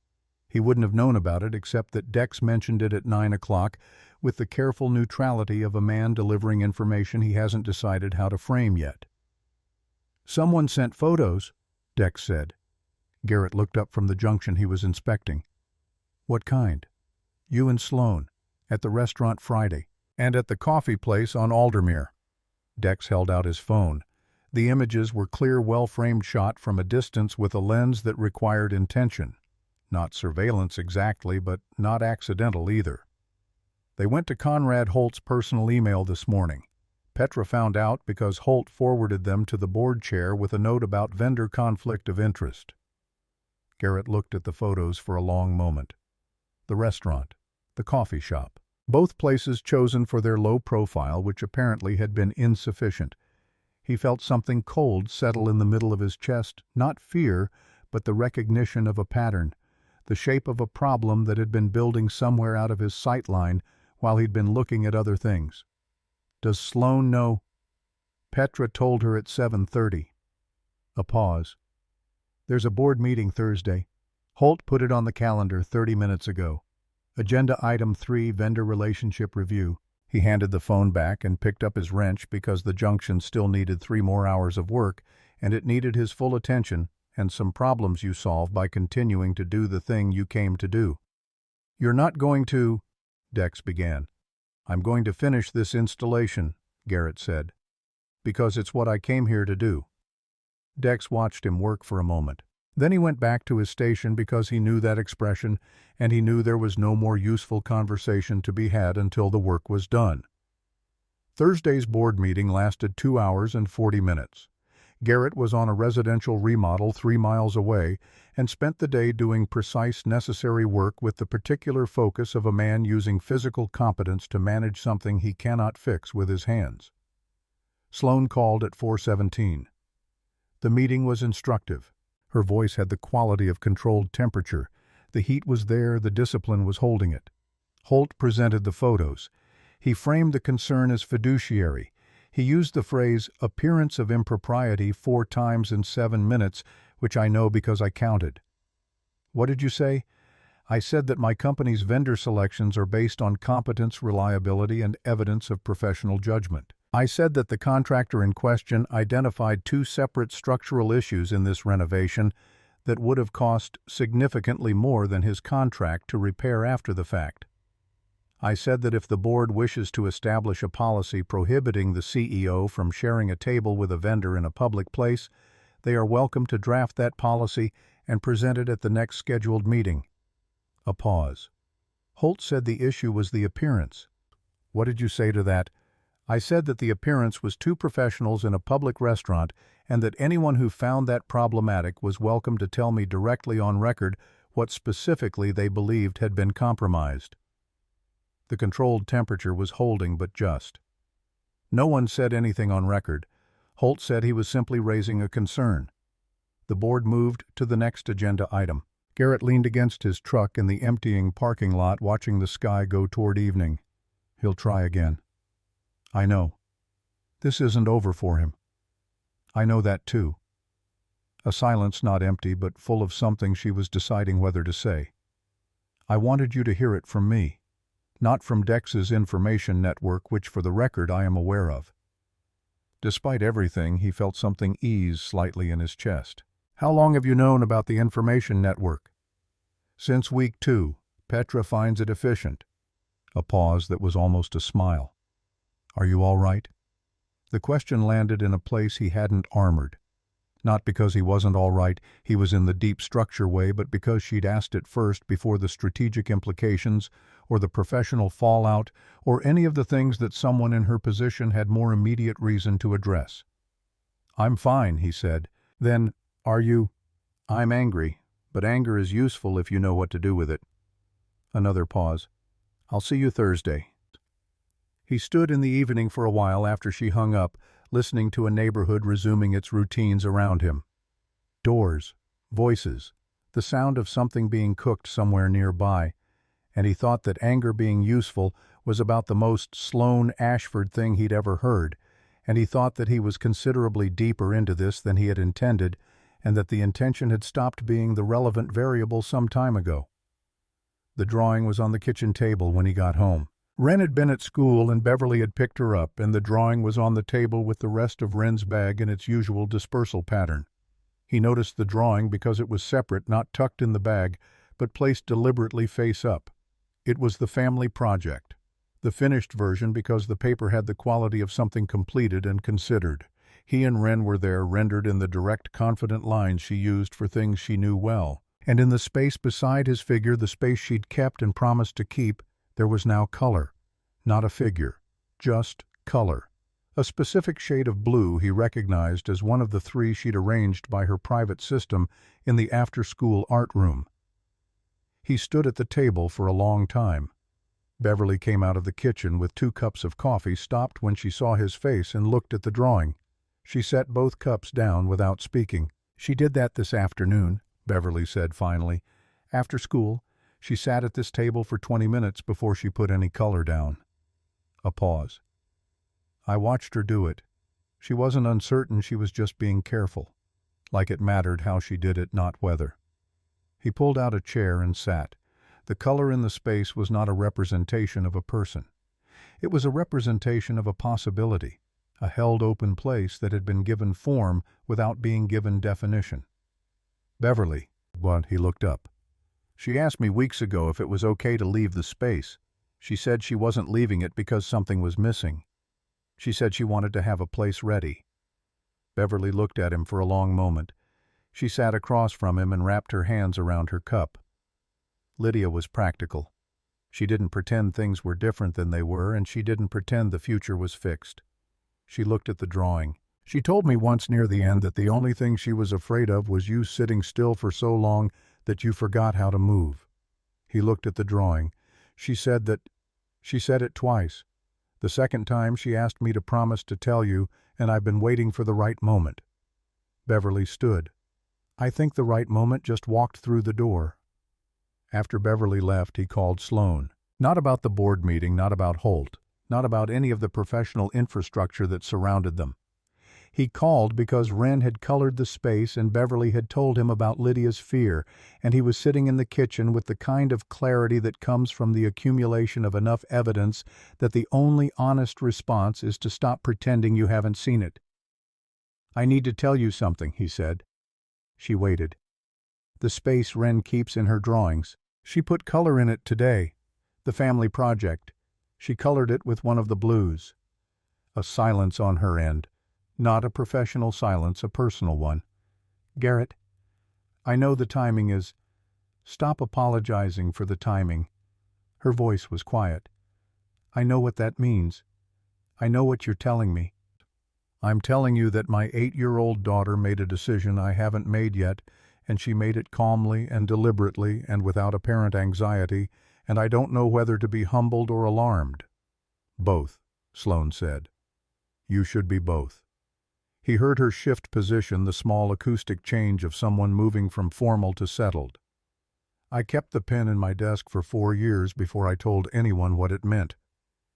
Speaker 1: He wouldn't have known about it except that Dex mentioned it at 9 o'clock with the careful neutrality of a man delivering information he hasn't decided how to frame yet. Someone sent photos, Dex said. Garrett looked up from the junction he was inspecting. What kind? You and Sloane, at the restaurant Friday, and at the coffee place on Aldermere. Dex held out his phone. The images were clear, well-framed shot from a distance with a lens that required intention. Not surveillance exactly, but not accidental either. They went to Conrad Holt's personal email this morning. Petra found out because Holt forwarded them to the board chair with a note about vendor conflict of interest. Garrett looked at the photos for a long moment. The restaurant, the coffee shop, both places chosen for their low profile, which apparently had been insufficient. He felt something cold settle in the middle of his chest, not fear, but the recognition of a pattern, the shape of a problem that had been building somewhere out of his sight line while he'd been looking at other things. Does Sloane know? Petra told her at 7:30. A pause. There's a board meeting Thursday. Holt put it on the calendar 30 minutes ago. Agenda item 3, vendor relationship review. He handed the phone back and picked up his wrench because the junction still needed 3 more hours of work, and it needed his full attention and some problems you solve by continuing to do the thing you came to do. You're not going to, Dex began. I'm going to finish this installation, Garrett said, because it's what I came here to do. Dex watched him work for a moment. Then he went back to his station because he knew that expression, and he knew there was no more useful conversation to be had until the work was done. Thursday's board meeting lasted 2 hours and 40 minutes. Garrett was on a residential remodel 3 miles away and spent the day doing precise, necessary work with the particular focus of a man using physical competence to manage something he cannot fix with his hands. Sloane called at 4:17. The meeting was instructive. Her voice had the quality of controlled temperature. The heat was there, the discipline was holding it. Holt presented the photos. He framed the concern as fiduciary. He used the phrase, appearance of impropriety 4 times in 7 minutes, which I know because I counted. What did you say? I said that my company's vendor selections are based on competence, reliability, and evidence of professional judgment. I said that the contractor in question identified 2 separate structural issues in this renovation that would have cost significantly more than his contract to repair after the fact. I said that if the board wishes to establish a policy prohibiting the CEO from sharing a table with a vendor in a public place, they are welcome to draft that policy and present it at the next scheduled meeting. A pause. Holt said the issue was the appearance. What did you say to that? I said that the appearance was 2 professionals in a public restaurant and that anyone who found that problematic was welcome to tell me directly on record what specifically they believed had been compromised. The controlled temperature was holding but just. No one said anything on record. Holt said he was simply raising a concern. The board moved to the next agenda item. Garrett leaned against his truck in the emptying parking lot watching the sky go toward evening. He'll try again. I know. This isn't over for him. I know that too. A silence not empty but full of something she was deciding whether to say. I wanted you to hear it from me, not from Dex's information network, which for the record I am aware of. Despite everything, he felt something ease slightly in his chest. How long have you known about the information network? Since week 2. Petra finds it efficient. A pause that was almost a smile. Are you all right? The question landed in a place he hadn't armored. Not because he wasn't all right, he was in the deep structure way, but because she'd asked it first before the strategic implications, or the professional fallout, or any of the things that someone in her position had more immediate reason to address. I'm fine, he said. Then, are you? I'm angry, but anger is useful if you know what to do with it. Another pause. I'll see you Thursday. He stood in the evening for a while after she hung up, listening to a neighborhood resuming its routines around him. Doors, voices, the sound of something being cooked somewhere nearby, and he thought that anger being useful was about the most Sloane Ashford thing he'd ever heard, and he thought that he was considerably deeper into this than he had intended, and that the intention had stopped being the relevant variable some time ago. The drawing was on the kitchen table when he got home. Wren had been at school and Beverly had picked her up, and the drawing was on the table with the rest of Wren's bag in its usual dispersal pattern. He noticed the drawing because it was separate, not tucked in the bag, but placed deliberately face up. It was the family project. The finished version because the paper had the quality of something completed and considered. He and Wren were there, rendered in the direct, confident lines she used for things she knew well. And in the space beside his figure, the space she'd kept and promised to keep, there was now color. Not a figure, just color. A specific shade of blue he recognized as one of the 3 she'd arranged by her private system in the after-school art room. He stood at the table for a long time. Beverly came out of the kitchen with 2 cups of coffee, stopped when she saw his face and looked at the drawing. She set both cups down without speaking. "She did that this afternoon," Beverly said finally. "After school, she sat at this table for 20 minutes before she put any color down." A pause. "I watched her do it. She wasn't uncertain, she was just being careful. Like it mattered how she did it, not whether." He pulled out a chair and sat. The color in the space was not a representation of a person. It was a representation of a possibility, a held open place that had been given form without being given definition. "Beverly," he looked up. "She asked me weeks ago if it was okay to leave the space. She said she wasn't leaving it because something was missing. She said she wanted to have a place ready." Beverly looked at him for a long moment. She sat across from him and wrapped her hands around her cup. Lydia was practical. She didn't pretend things were different than they were, and she didn't pretend the future was fixed. She looked at the drawing. "She told me once near the end that the only thing she was afraid of was you sitting still for so long that you forgot how to move." He looked at the drawing. She said it twice. The second time she asked me to promise to tell you, and I've been waiting for the right moment." Beverly stood. "I think the right moment just walked through the door." After Beverly left, he called Sloan. Not about the board meeting, not about Holt, not about any of the professional infrastructure that surrounded them. He called because Wren had colored the space and Beverly had told him about Lydia's fear, and he was sitting in the kitchen with the kind of clarity that comes from the accumulation of enough evidence that the only honest response is to stop pretending you haven't seen it. "I need to tell you something," he said. She waited. "The space Wren keeps in her drawings. She put color in it today. The family project. She colored it with one of the blues." A silence on her end. Not a professional silence, a personal one. "Garrett, I know the timing is—" "Stop apologizing for the timing." Her voice was quiet. "I know what that means. I know what you're telling me. I'm telling you that my 8-year-old daughter made a decision I haven't made yet, and she made it calmly and deliberately and without apparent anxiety, and I don't know whether to be humbled or alarmed." "Both," Sloan said. "You should be both." He heard her shift position, the small acoustic change of someone moving from formal to settled. "I kept the pen in my desk for 4 years before I told anyone what it meant.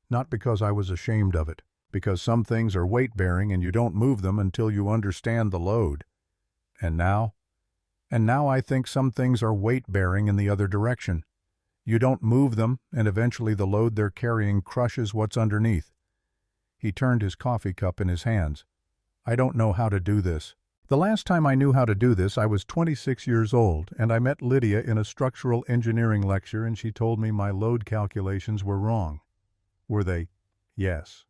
Speaker 1: Not because I was ashamed of it, because some things are weight-bearing and you don't move them until you understand the load. And now I think some things are weight-bearing in the other direction. You don't move them, and eventually the load they're carrying crushes what's underneath." He turned his coffee cup in his hands. "I don't know how to do this. The last time I knew how to do this, I was 26 years old, and I met Lydia in a structural engineering lecture, and she told me my load calculations were wrong." "Were they?" "Yes."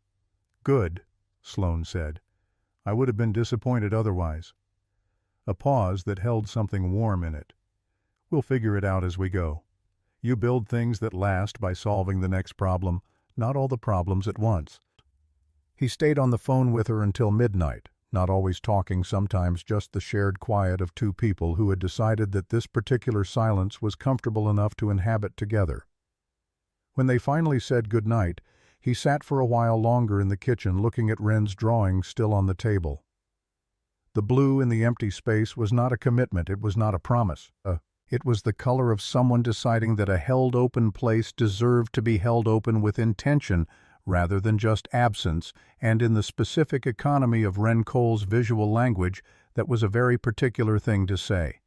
Speaker 1: "Good," Sloan said. "I would have been disappointed otherwise." A pause that held something warm in it. "We'll figure it out as we go. You build things that last by solving the next problem, not all the problems at once." He stayed on the phone with her until midnight, not always talking, sometimes just the shared quiet of 2 people who had decided that this particular silence was comfortable enough to inhabit together. When they finally said good night, he sat for a while longer in the kitchen looking at Wren's drawing still on the table. The blue in the empty space was not a commitment, it was not a promise. It was the color of someone deciding that a held open place deserved to be held open with intention rather than just absence, and in the specific economy of Wren Cole's visual language, that was a very particular thing to say.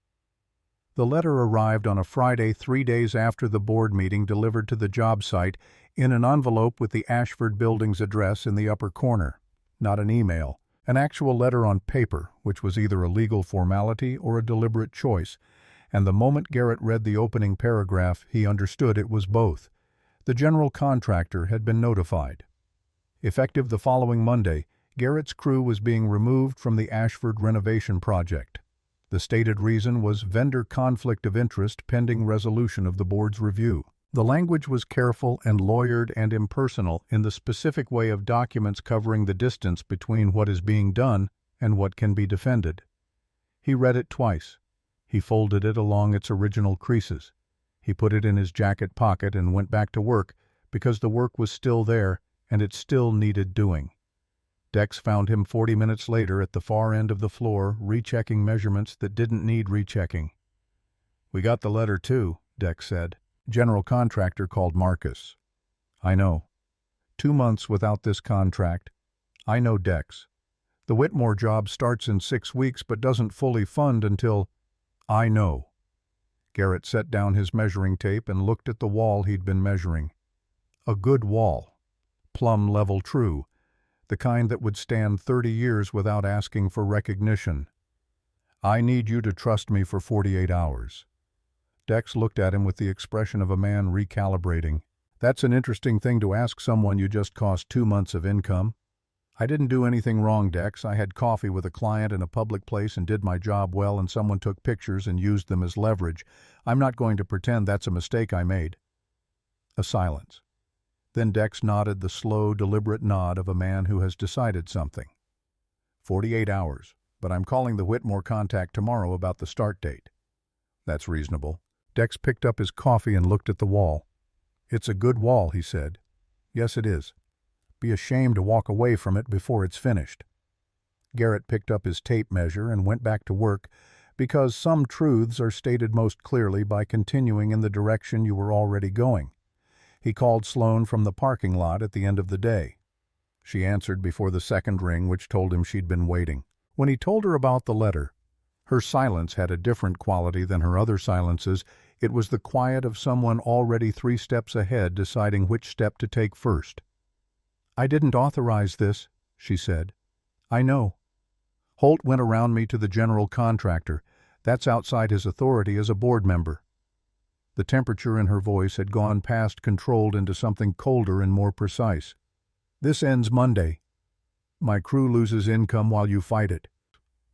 Speaker 1: The letter arrived on a Friday 3 days after the board meeting, delivered to the job site in an envelope with the Ashford Building's address in the upper corner. Not an email, an actual letter on paper, which was either a legal formality or a deliberate choice, and the moment Garrett read the opening paragraph, he understood it was both. The general contractor had been notified. Effective the following Monday, Garrett's crew was being removed from the Ashford renovation project. The stated reason was vendor conflict of interest pending resolution of the board's review. The language was careful and lawyered and impersonal in the specific way of documents covering the distance between what is being done and what can be defended. He read it twice. He folded it along its original creases. He put it in his jacket pocket and went back to work, because the work was still there and it still needed doing. Dex found him 40 minutes later at the far end of the floor, rechecking measurements that didn't need rechecking. "We got the letter too," Dex said. "General contractor called Marcus." "I know. 2 months without this contract. I know, Dex. The Whitmore job starts in 6 weeks but doesn't fully fund until—" "I know." Garrett set down his measuring tape and looked at the wall he'd been measuring. A good wall. Plumb level true. The kind that would stand 30 years without asking for recognition. "I need you to trust me for 48 hours. Dex looked at him with the expression of a man recalibrating. "That's an interesting thing to ask someone you just cost 2 months of income." "I didn't do anything wrong, Dex. I had coffee with a client in a public place and did my job well, and someone took pictures and used them as leverage. I'm not going to pretend that's a mistake I made." A silence. Then Dex nodded the slow, deliberate nod of a man who has decided something. 48 hours, but I'm calling the Whitmore contact tomorrow about the start date." "That's reasonable." Dex picked up his coffee and looked at the wall. "It's a good wall," he said. "Yes, it is. Be ashamed to walk away from it before it's finished." Garrett picked up his tape measure and went back to work, because some truths are stated most clearly by continuing in the direction you were already going. He called Sloane from the parking lot at the end of the day. She answered before the second ring, which told him she'd been waiting. When he told her about the letter, her silence had a different quality than her other silences. It was the quiet of someone already 3 steps ahead, deciding which step to take first. "I didn't authorize this," she said. "I know. Holt went around me to the general contractor. That's outside his authority as a board member." The temperature in her voice had gone past controlled into something colder and more precise. "This ends Monday. My crew loses income while you fight it.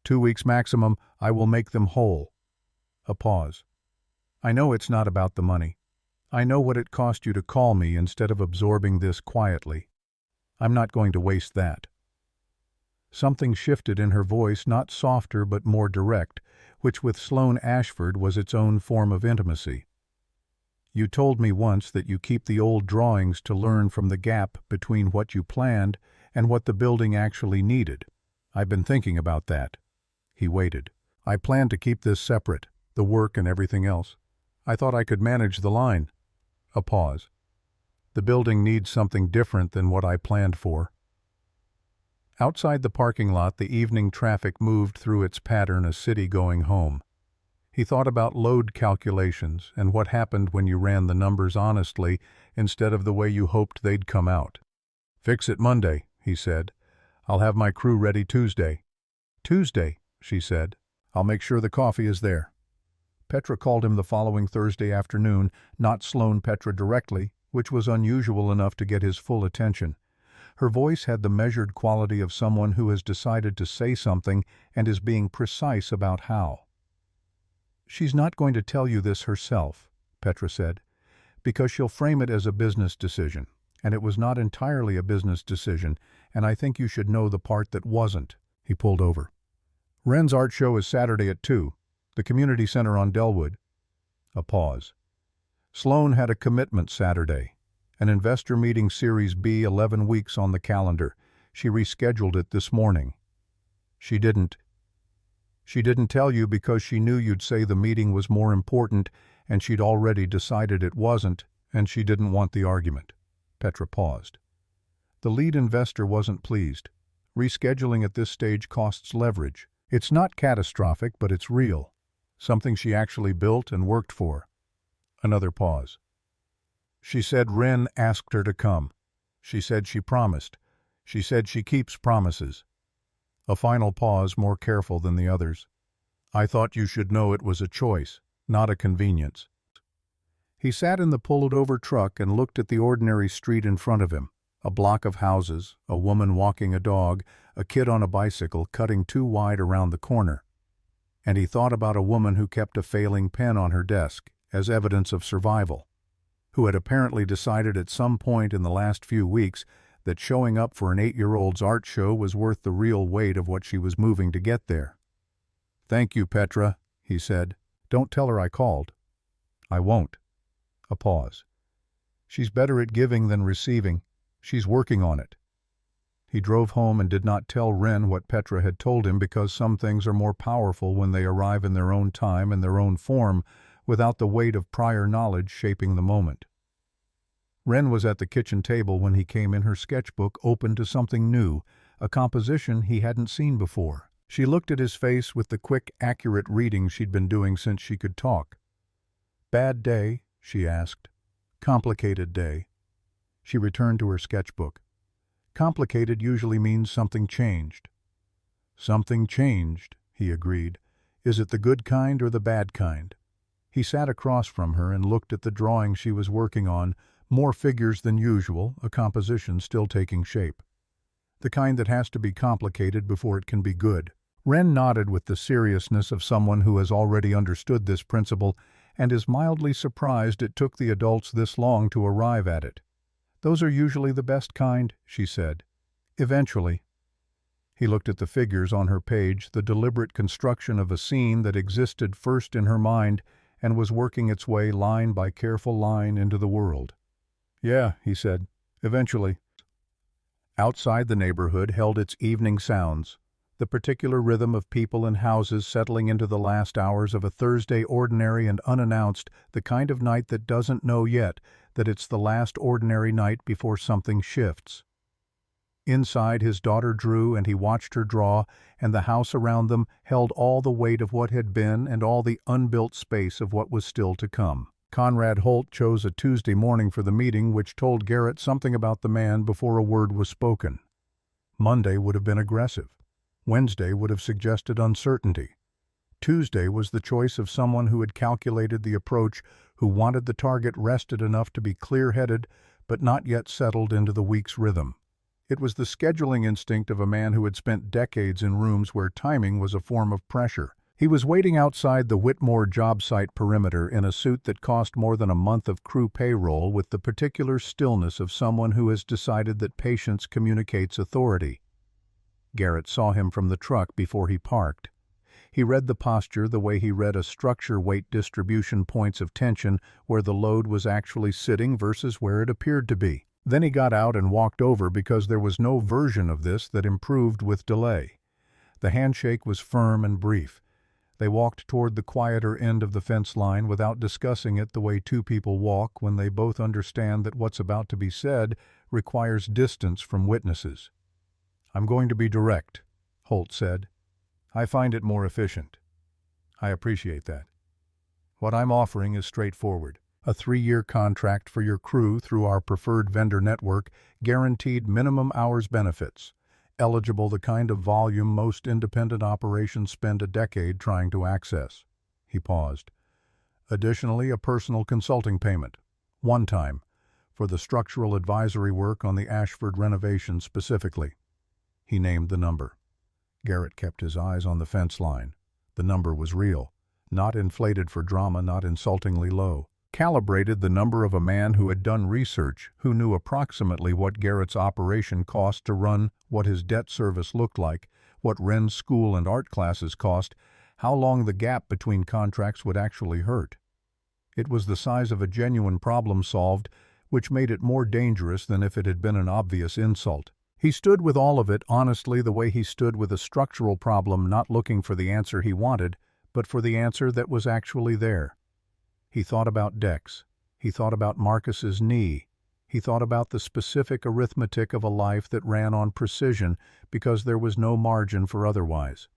Speaker 1: 2 weeks maximum. I will make them whole." A pause. "I know it's not about the money. I know what it cost you to call me instead of absorbing this quietly. I'm not going to waste that." Something shifted in her voice, not softer but more direct, which with Sloane Ashford was its own form of intimacy. "You told me once that you keep the old drawings to learn from the gap between what you planned and what the building actually needed. I've been thinking about that." He waited. "I plan to keep this separate, the work and everything else. I thought I could manage the line." A pause. "The building needs something different than what I planned for." Outside the parking lot, the evening traffic moved through its pattern, a city going home. He thought about load calculations and what happened when you ran the numbers honestly instead of the way you hoped they'd come out. "Fix it Monday," he said. "I'll have my crew ready Tuesday." "Tuesday," she said. "I'll make sure the coffee is there." Petra called him the following Thursday afternoon, not Sloane Petra directly, which was unusual enough to get his full attention. Her voice had the measured quality of someone who has decided to say something and is being precise about how. "She's not going to tell you this herself," Petra said, "because she'll frame it as a business decision, and it was not entirely a business decision, and I think you should know the part that wasn't." He pulled over. "Wren's art show is Saturday at 2, the community center on Delwood." A pause. Sloane had a commitment Saturday, an investor meeting Series B, 11 weeks on the calendar. She rescheduled it this morning. She didn't tell you because she knew you'd say the meeting was more important, and she'd already decided it wasn't, and she didn't want the argument." Petra paused. The lead investor wasn't pleased. Rescheduling at this stage costs leverage. It's not catastrophic, but it's real. Something she actually built and worked for. Another pause. "She said Wren asked her to come. She said she promised. She said she keeps promises." A final pause, more careful than the others. "I thought you should know it was a choice, not a convenience." He sat in the pulled-over truck and looked at the ordinary street in front of him. A block of houses, a woman walking a dog, a kid on a bicycle cutting too wide around the corner. And he thought about a woman who kept a failing pen on her desk as evidence of survival, who had apparently decided at some point in the last few weeks that showing up for an 8-year-old's art show was worth the real weight of what she was moving to get there. "Thank you, Petra," he said. "Don't tell her I called." "I won't." A pause. She's better at giving than receiving. She's working on it. He drove home and did not tell Wren what Petra had told him because some things are more powerful when they arrive in their own time and their own form, without the weight of prior knowledge shaping the moment. Wren was at the kitchen table when he came in, her sketchbook open to something new, a composition he hadn't seen before. She looked at his face with the quick, accurate reading she'd been doing since she could talk. "Bad day?" she asked. "Complicated day." She returned to her sketchbook. Complicated usually means something changed. "Something changed," he agreed. "Is it the good kind or the bad kind?" He sat across from her and looked at the drawing she was working on, more figures than usual, a composition still taking shape. The kind that has to be complicated before it can be good. Wren nodded with the seriousness of someone who has already understood this principle and is mildly surprised it took the adults this long to arrive at it. "Those are usually the best kind," she said. "Eventually." He looked at the figures on her page, the deliberate construction of a scene that existed first in her mind and was working its way line by careful line into the world. "Yeah," he said, "eventually." Outside the neighborhood held its evening sounds, the particular rhythm of people and houses settling into the last hours of a Thursday, ordinary and unannounced, the kind of night that doesn't know yet that it's the last ordinary night before something shifts. Inside, his daughter drew, and he watched her draw, and the house around them held all the weight of what had been and all the unbuilt space of what was still to come. Conrad Holt chose a Tuesday morning for the meeting, which told Garrett something about the man before a word was spoken. Monday would have been aggressive. Wednesday would have suggested uncertainty. Tuesday was the choice of someone who had calculated the approach, who wanted the target rested enough to be clear-headed, but not yet settled into the week's rhythm. It was the scheduling instinct of a man who had spent decades in rooms where timing was a form of pressure. He was waiting outside the Whitmore job site perimeter in a suit that cost more than a month of crew payroll, with the particular stillness of someone who has decided that patience communicates authority. Garrett saw him from the truck before he parked. He read the posture the way he read a structure weight distribution, points of tension where the load was actually sitting versus where it appeared to be. Then he got out and walked over because there was no version of this that improved with delay. The handshake was firm and brief. They walked toward the quieter end of the fence line without discussing it the way two people walk when they both understand that what's about to be said requires distance from witnesses. "I'm going to be direct," Holt said. "I find it more efficient." "I appreciate that. What I'm offering is straightforward. A 3-year contract for your crew through our preferred vendor network, guaranteed minimum hours benefits. Eligible the kind of volume most independent operations spend a decade trying to access." He paused. "Additionally, a personal consulting payment, one time, for the structural advisory work on the Ashford renovation specifically." He named the number. Garrett kept his eyes on the fence line. The number was real, not inflated for drama, not insultingly low. Calibrated the number of a man who had done research, who knew approximately what Garrett's operation cost to run, what his debt service looked like, what Wren's school and art classes cost, how long the gap between contracts would actually hurt. It was the size of a genuine problem solved, which made it more dangerous than if it had been an obvious insult. He stood with all of it honestly, the way he stood with a structural problem, not looking for the answer he wanted, but for the answer that was actually there. He thought about Dex. He thought about Marcus's knee. He thought about the specific arithmetic of a life that ran on precision because there was no margin for otherwise.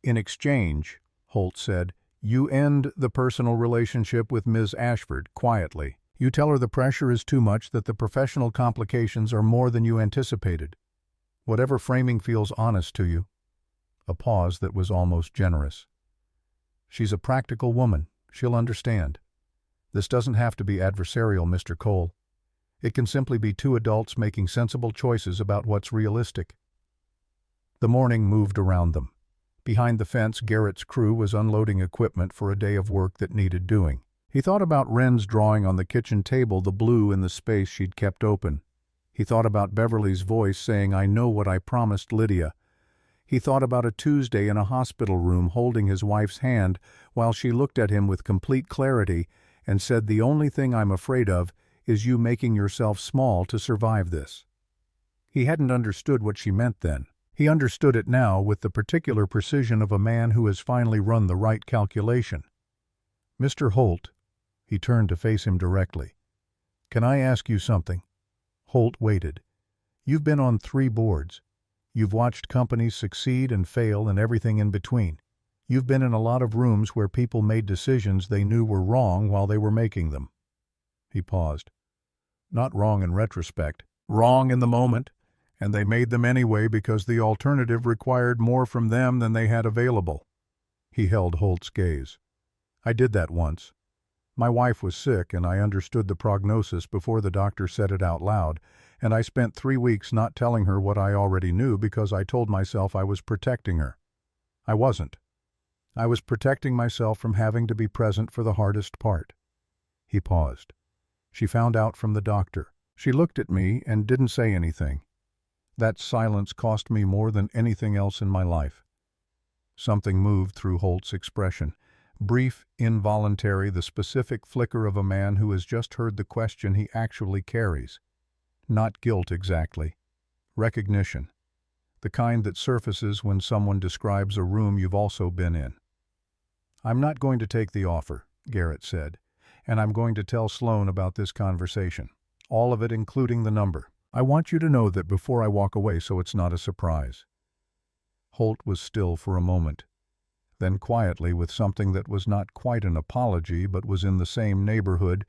Speaker 1: "In exchange," Holt said, "you end the personal relationship with Ms. Ashford quietly. You tell her the pressure is too much, that the professional complications are more than you anticipated. Whatever framing feels honest to you." A pause that was almost generous. "She's a practical woman. She'll understand. This doesn't have to be adversarial, Mr. Cole. It can simply be two adults making sensible choices about what's realistic." The morning moved around them. Behind the fence, Garrett's crew was unloading equipment for a day of work that needed doing. He thought about Wren's drawing on the kitchen table, the blue in the space she'd kept open. He thought about Beverly's voice saying, "I know what I promised Lydia." He thought about a Tuesday in a hospital room holding his wife's hand while she looked at him with complete clarity and said, "The only thing I'm afraid of is you making yourself small to survive this." He hadn't understood what she meant then. He understood it now with the particular precision of a man who has finally run the right calculation. "Mr. Holt," he turned to face him directly, "can I ask you something?" Holt waited. "You've been on 3 boards. You've watched companies succeed and fail and everything in between. You've been in a lot of rooms where people made decisions they knew were wrong while they were making them." He paused. "Not wrong in retrospect. Wrong in the moment. And they made them anyway because the alternative required more from them than they had available." He held Holt's gaze. "I did that once. My wife was sick and I understood the prognosis before the doctor said it out loud, and I spent 3 weeks not telling her what I already knew because I told myself I was protecting her. I wasn't. I was protecting myself from having to be present for the hardest part." He paused. "She found out from the doctor. She looked at me and didn't say anything. That silence cost me more than anything else in my life." Something moved through Holt's expression. Brief, involuntary, the specific flicker of a man who has just heard the question he actually carries. Not guilt exactly. Recognition. The kind that surfaces when someone describes a room you've also been in. "I'm not going to take the offer," Garrett said, "and I'm going to tell Sloan about this conversation. All of it, including the number. I want you to know that before I walk away so it's not a surprise." Holt was still for a moment. Then quietly, with something that was not quite an apology but was in the same neighborhood,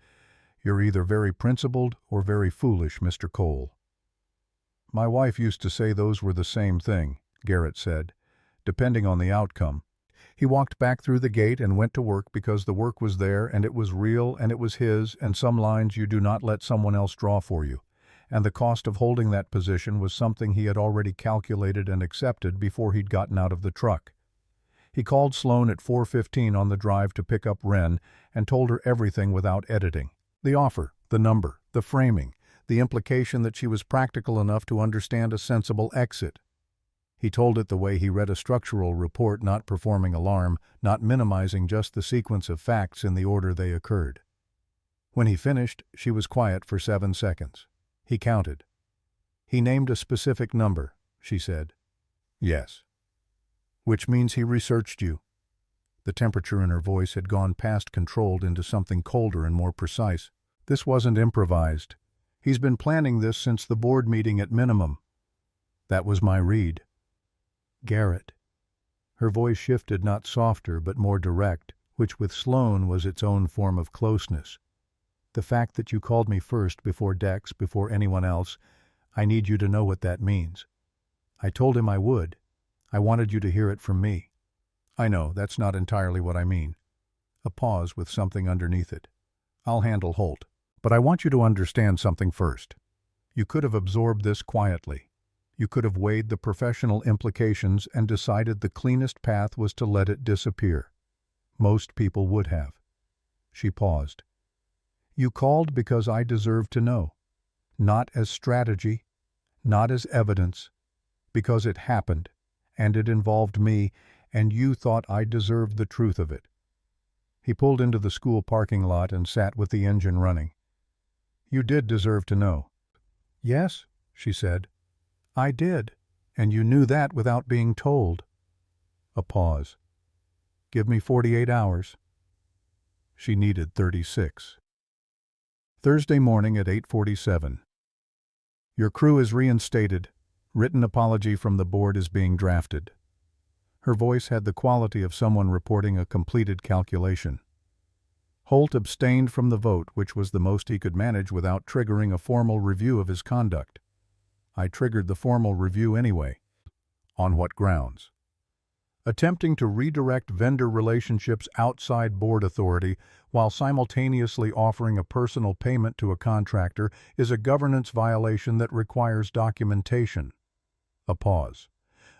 Speaker 1: "You're either very principled or very foolish, Mr. Cole." "My wife used to say those were the same thing," Garrett said, "depending on the outcome." He walked back through the gate and went to work because the work was there and it was real and it was his, and some lines you do not let someone else draw for you. And the cost of holding that position was something he had already calculated and accepted before he'd gotten out of the truck. He called Sloan at 4:15 on the drive to pick up Wren and told her everything without editing. The offer, the number, the framing, the implication that she was practical enough to understand a sensible exit. He told it the way he read a structural report, not performing alarm, not minimizing, just the sequence of facts in the order they occurred. When he finished, she was quiet for 7 seconds. He counted. "He named a specific number," she said. "Yes." "Which means he researched you." The temperature in her voice had gone past controlled into something colder and more precise. "This wasn't improvised. He's been planning this since the board meeting at minimum." "That was my read." "Garrett." Her voice shifted, not softer but more direct, which with Sloan was its own form of closeness. "The fact that you called me first before Dex, before anyone else, I need you to know what that means. I told him I would. I wanted you to hear it from me." "I know, that's not entirely what I mean." A pause with something underneath it. "I'll handle Holt. But I want you to understand something first. You could have absorbed this quietly. You could have weighed the professional implications and decided the cleanest path was to let it disappear. Most people would have." She paused. "You called because I deserve to know. Not as strategy, not as evidence, because it happened, and it involved me, and you thought I deserved the truth of it." He pulled into the school parking lot and sat with the engine running. "You did deserve to know." "Yes," she said. "I did, and you knew that without being told." A pause. "Give me 48 hours." She needed 36. Thursday morning at 8:47. "Your crew is reinstated. Written apology from the board is being drafted." Her voice had the quality of someone reporting a completed calculation. Holt abstained from the vote, which was the most he could manage without triggering a formal review of his conduct. I triggered the formal review anyway. On what grounds? Attempting to redirect vendor relationships outside board authority while simultaneously offering a personal payment to a contractor is a governance violation that requires documentation. A pause.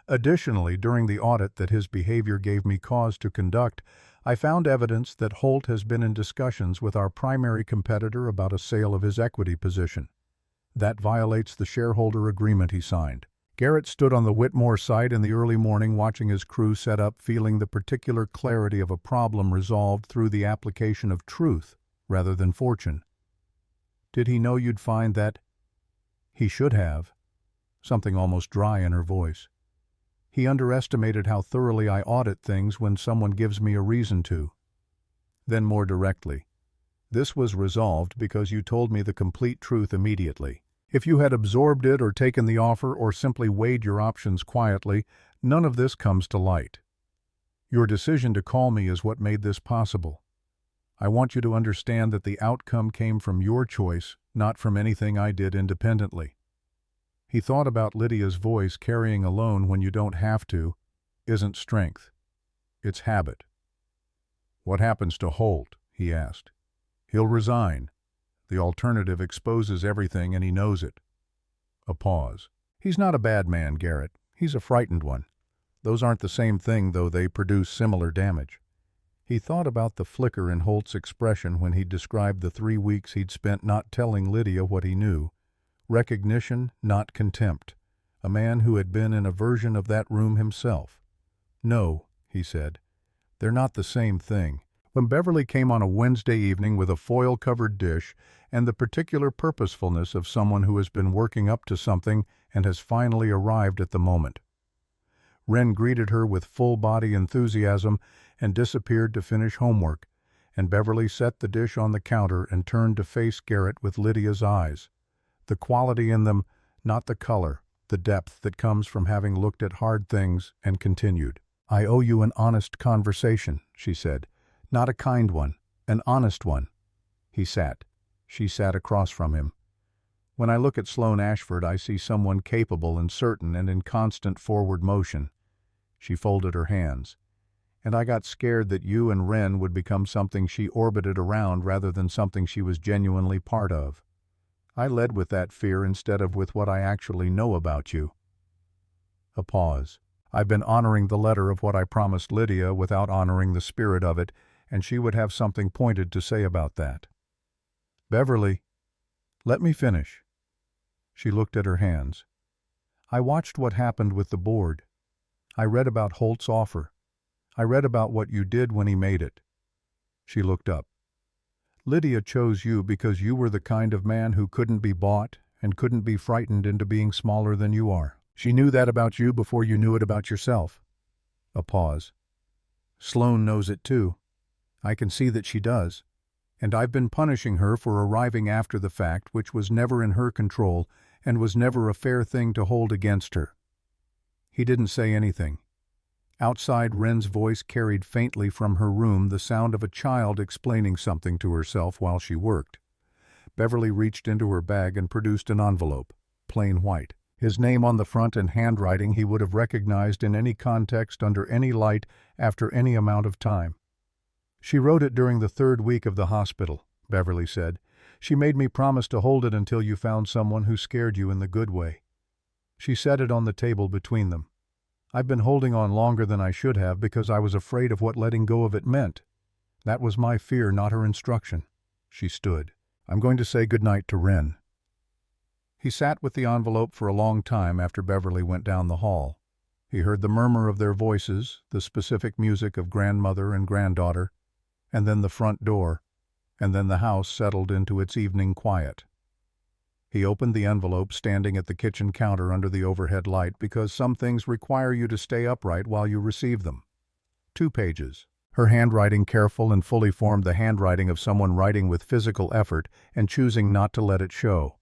Speaker 1: Additionally, during the audit that his behavior gave me cause to conduct, I found evidence that Holt has been in discussions with our primary competitor about a sale of his equity position. That violates the shareholder agreement he signed. Garrett stood on the Whitmore site in the early morning watching his crew set up, feeling the particular clarity of a problem resolved through the application of truth rather than fortune. Did he know you'd find that? He should have. Something almost dry in her voice. He underestimated how thoroughly I audit things when someone gives me a reason to. Then more directly. This was resolved because you told me the complete truth immediately. If you had absorbed it or taken the offer or simply weighed your options quietly, none of this comes to light. Your decision to call me is what made this possible. I want you to understand that the outcome came from your choice, not from anything I did independently. He thought about Lydia's voice. Carrying alone when you don't have to isn't strength. It's habit. What happens to Holt? He asked. He'll resign. The alternative exposes everything and he knows it. A pause. He's not a bad man, Garrett. He's a frightened one. Those aren't the same thing, though they produce similar damage. He thought about the flicker in Holt's expression when he described the 3 weeks he'd spent not telling Lydia what he knew. Recognition, not contempt. A man who had been in a version of that room himself. No, he said. They're not the same thing. When Beverly came on a Wednesday evening with a foil-covered dish and the particular purposefulness of someone who has been working up to something and has finally arrived at the moment. Wren greeted her with full-body enthusiasm and disappeared to finish homework, and Beverly set the dish on the counter and turned to face Garrett with Lydia's eyes. The quality in them, not the color, the depth that comes from having looked at hard things, and continued. I owe you an honest conversation, she said. Not a kind one, an honest one. He sat. She sat across from him. When I look at Sloane Ashford, I see someone capable and certain and in constant forward motion. She folded her hands. And I got scared that you and Wren would become something she orbited around rather than something she was genuinely part of. I led with that fear instead of with what I actually know about you. A pause. I've been honoring the letter of what I promised Lydia without honoring the spirit of it, and she would have something pointed to say about that. Beverly, let me finish. She looked at her hands. I watched what happened with the board. I read about Holt's offer. I read about what you did when he made it. She looked up. Lydia chose you because you were the kind of man who couldn't be bought and couldn't be frightened into being smaller than you are. She knew that about you before you knew it about yourself. A pause. Sloane knows it too. I can see that she does. And I've been punishing her for arriving after the fact, which was never in her control and was never a fair thing to hold against her. He didn't say anything. Outside, Wren's voice carried faintly from her room the sound of a child explaining something to herself while she worked. Beverly reached into her bag and produced an envelope, plain white. His name on the front and handwriting he would have recognized in any context under any light after any amount of time. She wrote it during the 3rd week of the hospital, Beverly said. She made me promise to hold it until you found someone who scared you in the good way. She set it on the table between them. I've been holding on longer than I should have because I was afraid of what letting go of it meant. That was my fear, not her instruction. She stood. I'm going to say goodnight to Wren. He sat with the envelope for a long time after Beverly went down the hall. He heard the murmur of their voices, the specific music of grandmother and granddaughter, and then the front door, and then the house settled into its evening quiet. He opened the envelope standing at the kitchen counter under the overhead light because some things require you to stay upright while you receive them. 2 pages. Her handwriting, careful and fully formed the handwriting of someone writing with physical effort and choosing not to let it show.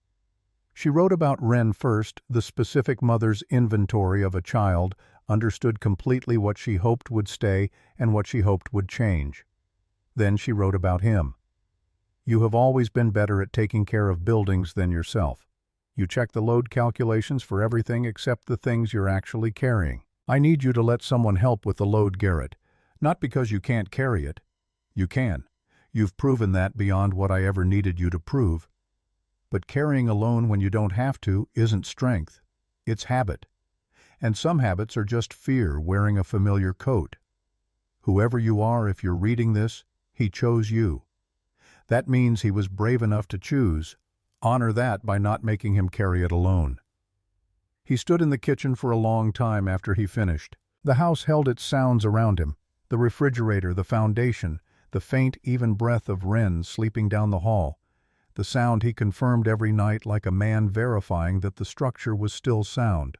Speaker 1: She wrote about Wren first, the specific mother's inventory of a child, understood completely what she hoped would stay and what she hoped would change. Then she wrote about him. You have always been better at taking care of buildings than yourself. You check the load calculations for everything except the things you're actually carrying. I need you to let someone help with the load, Garrett. Not because you can't carry it. You can. You've proven that beyond what I ever needed you to prove. But carrying alone when you don't have to isn't strength. It's habit. And some habits are just fear wearing a familiar coat. Whoever you are, if you're reading this, he chose you. That means he was brave enough to choose. Honor that by not making him carry it alone. He stood in the kitchen for a long time after he finished. The house held its sounds around him. The refrigerator, the foundation, the faint, even breath of Wren sleeping down the hall. The sound he confirmed every night like a man verifying that the structure was still sound.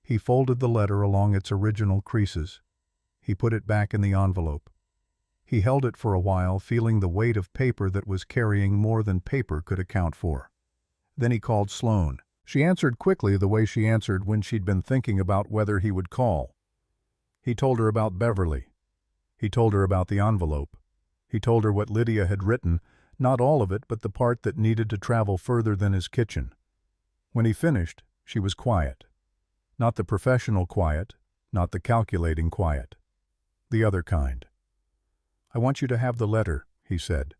Speaker 1: He folded the letter along its original creases. He put it back in the envelope. He held it for a while, feeling the weight of paper that was carrying more than paper could account for. Then he called Sloane. She answered quickly, the way she answered when she'd been thinking about whether he would call. He told her about Beverly. He told her about the envelope. He told her what Lydia had written, not all of it, but the part that needed to travel further than his kitchen. When he finished, she was quiet. Not the professional quiet, not the calculating quiet. The other kind. "I want you to have the letter," he said.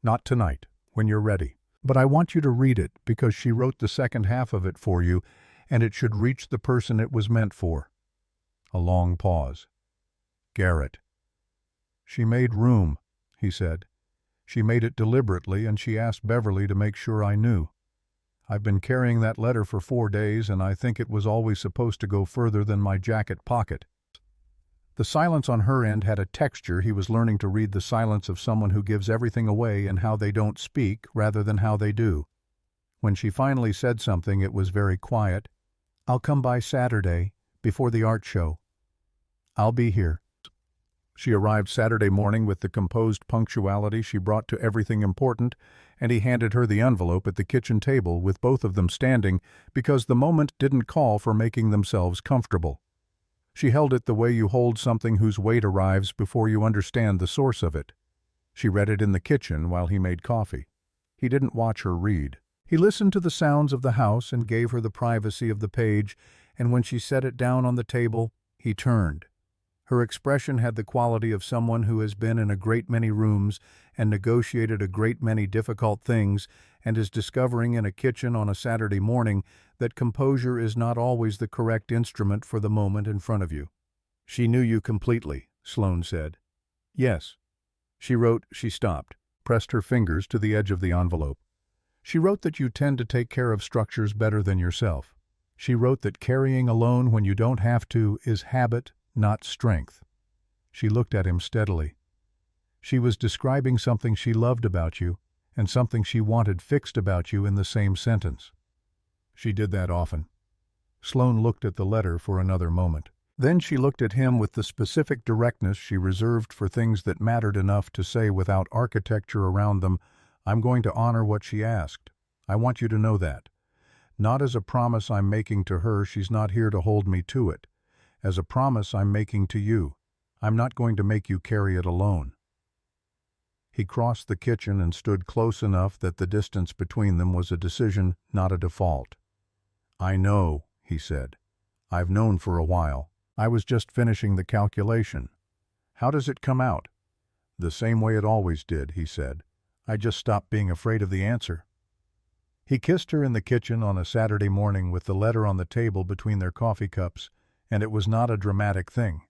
Speaker 1: "Not tonight, when you're ready. But I want you to read it because she wrote the second half of it for you, and it should reach the person it was meant for." A long pause. "Garrett." "She made room," he said. "She made it deliberately, and she asked Beverly to make sure I knew. I've been carrying that letter for 4 days, and I think it was always supposed to go further than my jacket pocket." The silence on her end had a texture. He was learning to read the silence of someone who gives everything away in how they don't speak rather than how they do. When she finally said something, it was very quiet. "I'll come by Saturday, before the art show. I'll be here." She arrived Saturday morning with the composed punctuality she brought to everything important, and he handed her the envelope at the kitchen table with both of them standing because the moment didn't call for making themselves comfortable. She held it the way you hold something whose weight arrives before you understand the source of it. She read it in the kitchen while he made coffee. He didn't watch her read. He listened to the sounds of the house and gave her the privacy of the page, and when she set it down on the table, he turned. Her expression had the quality of someone who has been in a great many rooms and negotiated a great many difficult things and is discovering in a kitchen on a Saturday morning that composure is not always the correct instrument for the moment in front of you. "She knew you completely," Sloane said. "Yes." She wrote. She stopped, pressed her fingers to the edge of the envelope. She wrote that you tend to take care of structures better than yourself. She wrote that carrying alone when you don't have to is habit, not strength. She looked at him steadily. She was describing something she loved about you and something she wanted fixed about you in the same sentence. She did that often. Sloane looked at the letter for another moment. Then she looked at him with the specific directness she reserved for things that mattered enough to say without architecture around them, "I'm going to honor what she asked. I want you to know that. Not as a promise I'm making to her, she's not here to hold me to it. As a promise I'm making to you. I'm not going to make you carry it alone." He crossed the kitchen and stood close enough that the distance between them was a decision, not a default. "I know," he said. "I've known for a while. I was just finishing the calculation. How does it come out?" "The same way it always did," he said. "I just stopped being afraid of the answer." He kissed her in the kitchen on a Saturday morning with the letter on the table between their coffee cups, and it was not a dramatic thing.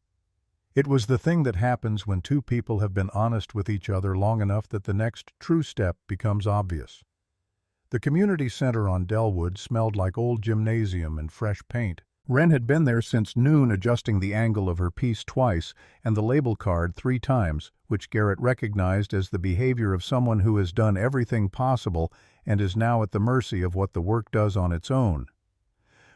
Speaker 1: It was the thing that happens when two people have been honest with each other long enough that the next true step becomes obvious. The community center on Delwood smelled like old gymnasium and fresh paint. Wren had been there since noon, adjusting the angle of her piece twice and the label card 3 times, which Garrett recognized as the behavior of someone who has done everything possible and is now at the mercy of what the work does on its own.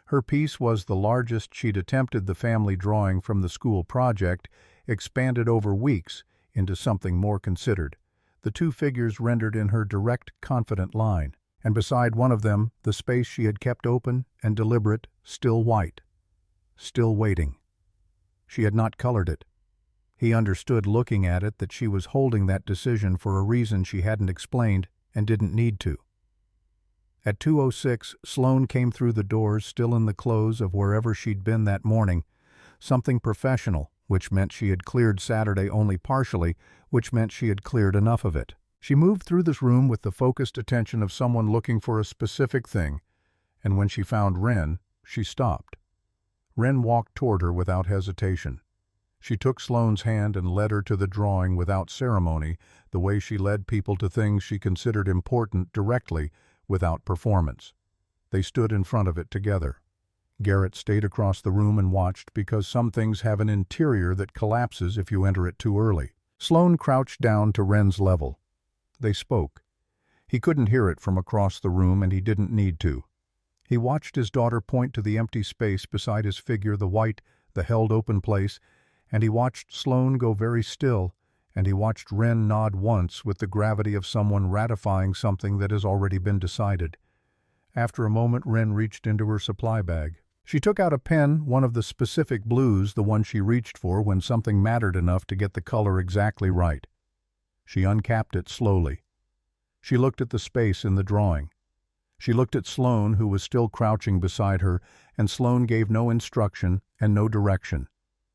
Speaker 1: Her piece was the largest she'd attempted, the family drawing from the school project, expanded over weeks into something more considered. The 2 figures rendered in her direct, confident line, and beside one of them, the space she had kept open and deliberate, still white, still waiting. She had not colored it. He understood looking at it that she was holding that decision for a reason she hadn't explained and didn't need to. At 2:06, Sloane came through the doors, still in the clothes of wherever she'd been that morning. Something professional, which meant she had cleared Saturday only partially, which meant she had cleared enough of it. She moved through this room with the focused attention of someone looking for a specific thing, and when she found Wren, she stopped. Wren walked toward her without hesitation. She took Sloane's hand and led her to the drawing without ceremony, the way she led people to things she considered important directly, without performance. They stood in front of it together. Garrett stayed across the room and watched because some things have an interior that collapses if you enter it too early. Sloane crouched down to Wren's level. They spoke. He couldn't hear it from across the room, and he didn't need to. He watched his daughter point to the empty space beside his figure, the held open place, and he watched Sloane go very still, and he watched Wren nod once with the gravity of someone ratifying something that has already been decided. After a moment, Wren reached into her supply bag. She took out a pen, one of the specific blues, the one she reached for when something mattered enough to get the color exactly right. She uncapped it slowly. She looked at the space in the drawing. She looked at Sloane, who was still crouching beside her, and Sloane gave no instruction and no direction.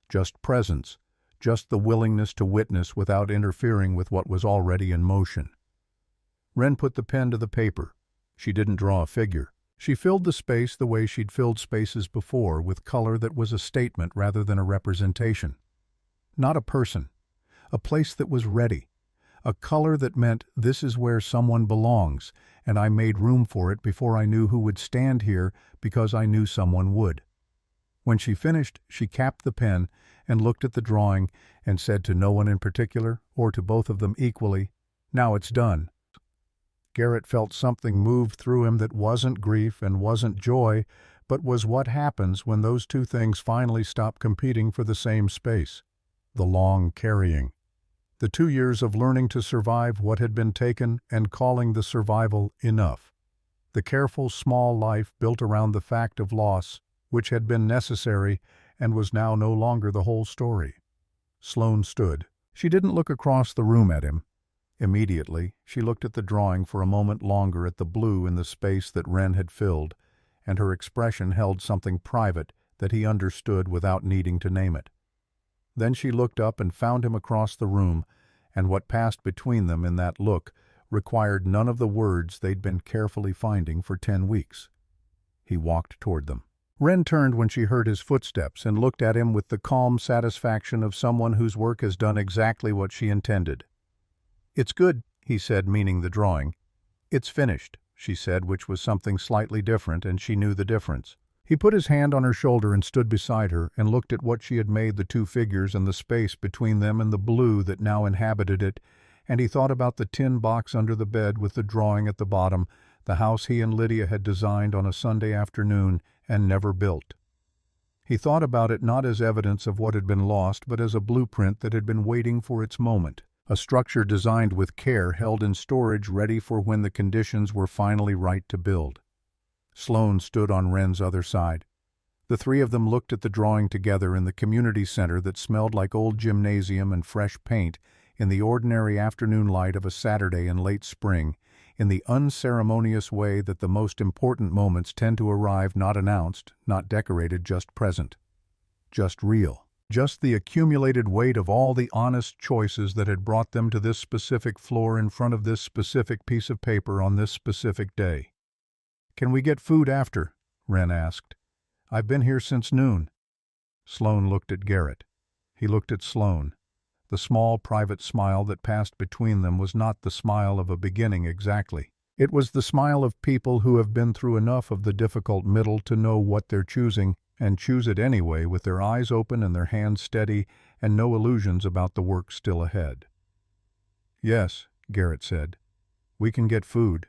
Speaker 1: Just presence, just the willingness to witness without interfering with what was already in motion. Wren put the pen to the paper. She didn't draw a figure. She filled the space the way she'd filled spaces before, with color that was a statement rather than a representation. Not a person. A place that was ready. A color that meant this is where someone belongs, and I made room for it before I knew who would stand here because I knew someone would. When she finished, she capped the pen and looked at the drawing and said to no one in particular, or to both of them equally, "Now it's done." Garrett felt something move through him that wasn't grief and wasn't joy, but was what happens when those two things finally stop competing for the same space. The long carrying. The 2 years of learning to survive what had been taken and calling the survival enough. The careful, small life built around the fact of loss, which had been necessary and was now no longer the whole story. Sloane stood. She didn't look across the room at him. Immediately, she looked at the drawing for a moment longer at the blue in the space that Wren had filled, and her expression held something private that he understood without needing to name it. Then she looked up and found him across the room, and what passed between them in that look required none of the words they'd been carefully finding for 10 weeks. He walked toward them. Wren turned when she heard his footsteps and looked at him with the calm satisfaction of someone whose work has done exactly what she intended. "It's good," he said, meaning the drawing. "It's finished," she said, which was something slightly different, and she knew the difference. He put his hand on her shoulder and stood beside her and looked at what she had made, the two figures and the space between them and the blue that now inhabited it, and he thought about the tin box under the bed with the drawing at the bottom, the house he and Lydia had designed on a Sunday afternoon and never built. He thought about it not as evidence of what had been lost, but as a blueprint that had been waiting for its moment, a structure designed with care, held in storage, ready for when the conditions were finally right to build. Sloane stood on Wren's other side. The three of them looked at the drawing together in the community center that smelled like old gymnasium and fresh paint, in the ordinary afternoon light of a Saturday in late spring, in the unceremonious way that the most important moments tend to arrive, not announced, not decorated, just present. Just real. Just the accumulated weight of all the honest choices that had brought them to this specific floor in front of this specific piece of paper on this specific day. "Can we get food after?" Wren asked. "I've been here since noon." Sloane looked at Garrett. He looked at Sloane. The small, private smile that passed between them was not the smile of a beginning exactly. It was the smile of people who have been through enough of the difficult middle to know what they're choosing, and choose it anyway with their eyes open and their hands steady and no illusions about the work still ahead. "Yes," Garrett said. "We can get food."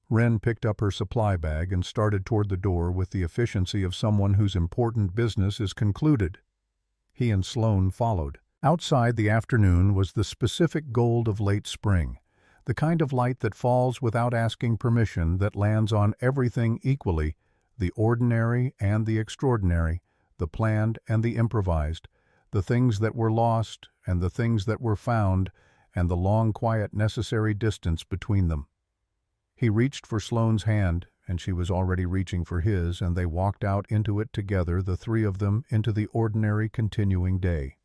Speaker 1: Wren picked up her supply bag and started toward the door with the efficiency of someone whose important business is concluded. He and Sloane followed. Outside, the afternoon was the specific gold of late spring, the kind of light that falls without asking permission, that lands on everything equally, the ordinary and the extraordinary, the planned and the improvised, the things that were lost and the things that were found, and the long, quiet, necessary distance between them. He reached for Sloane's hand, and she was already reaching for his, and they walked out into it together, the three of them, into the ordinary continuing day.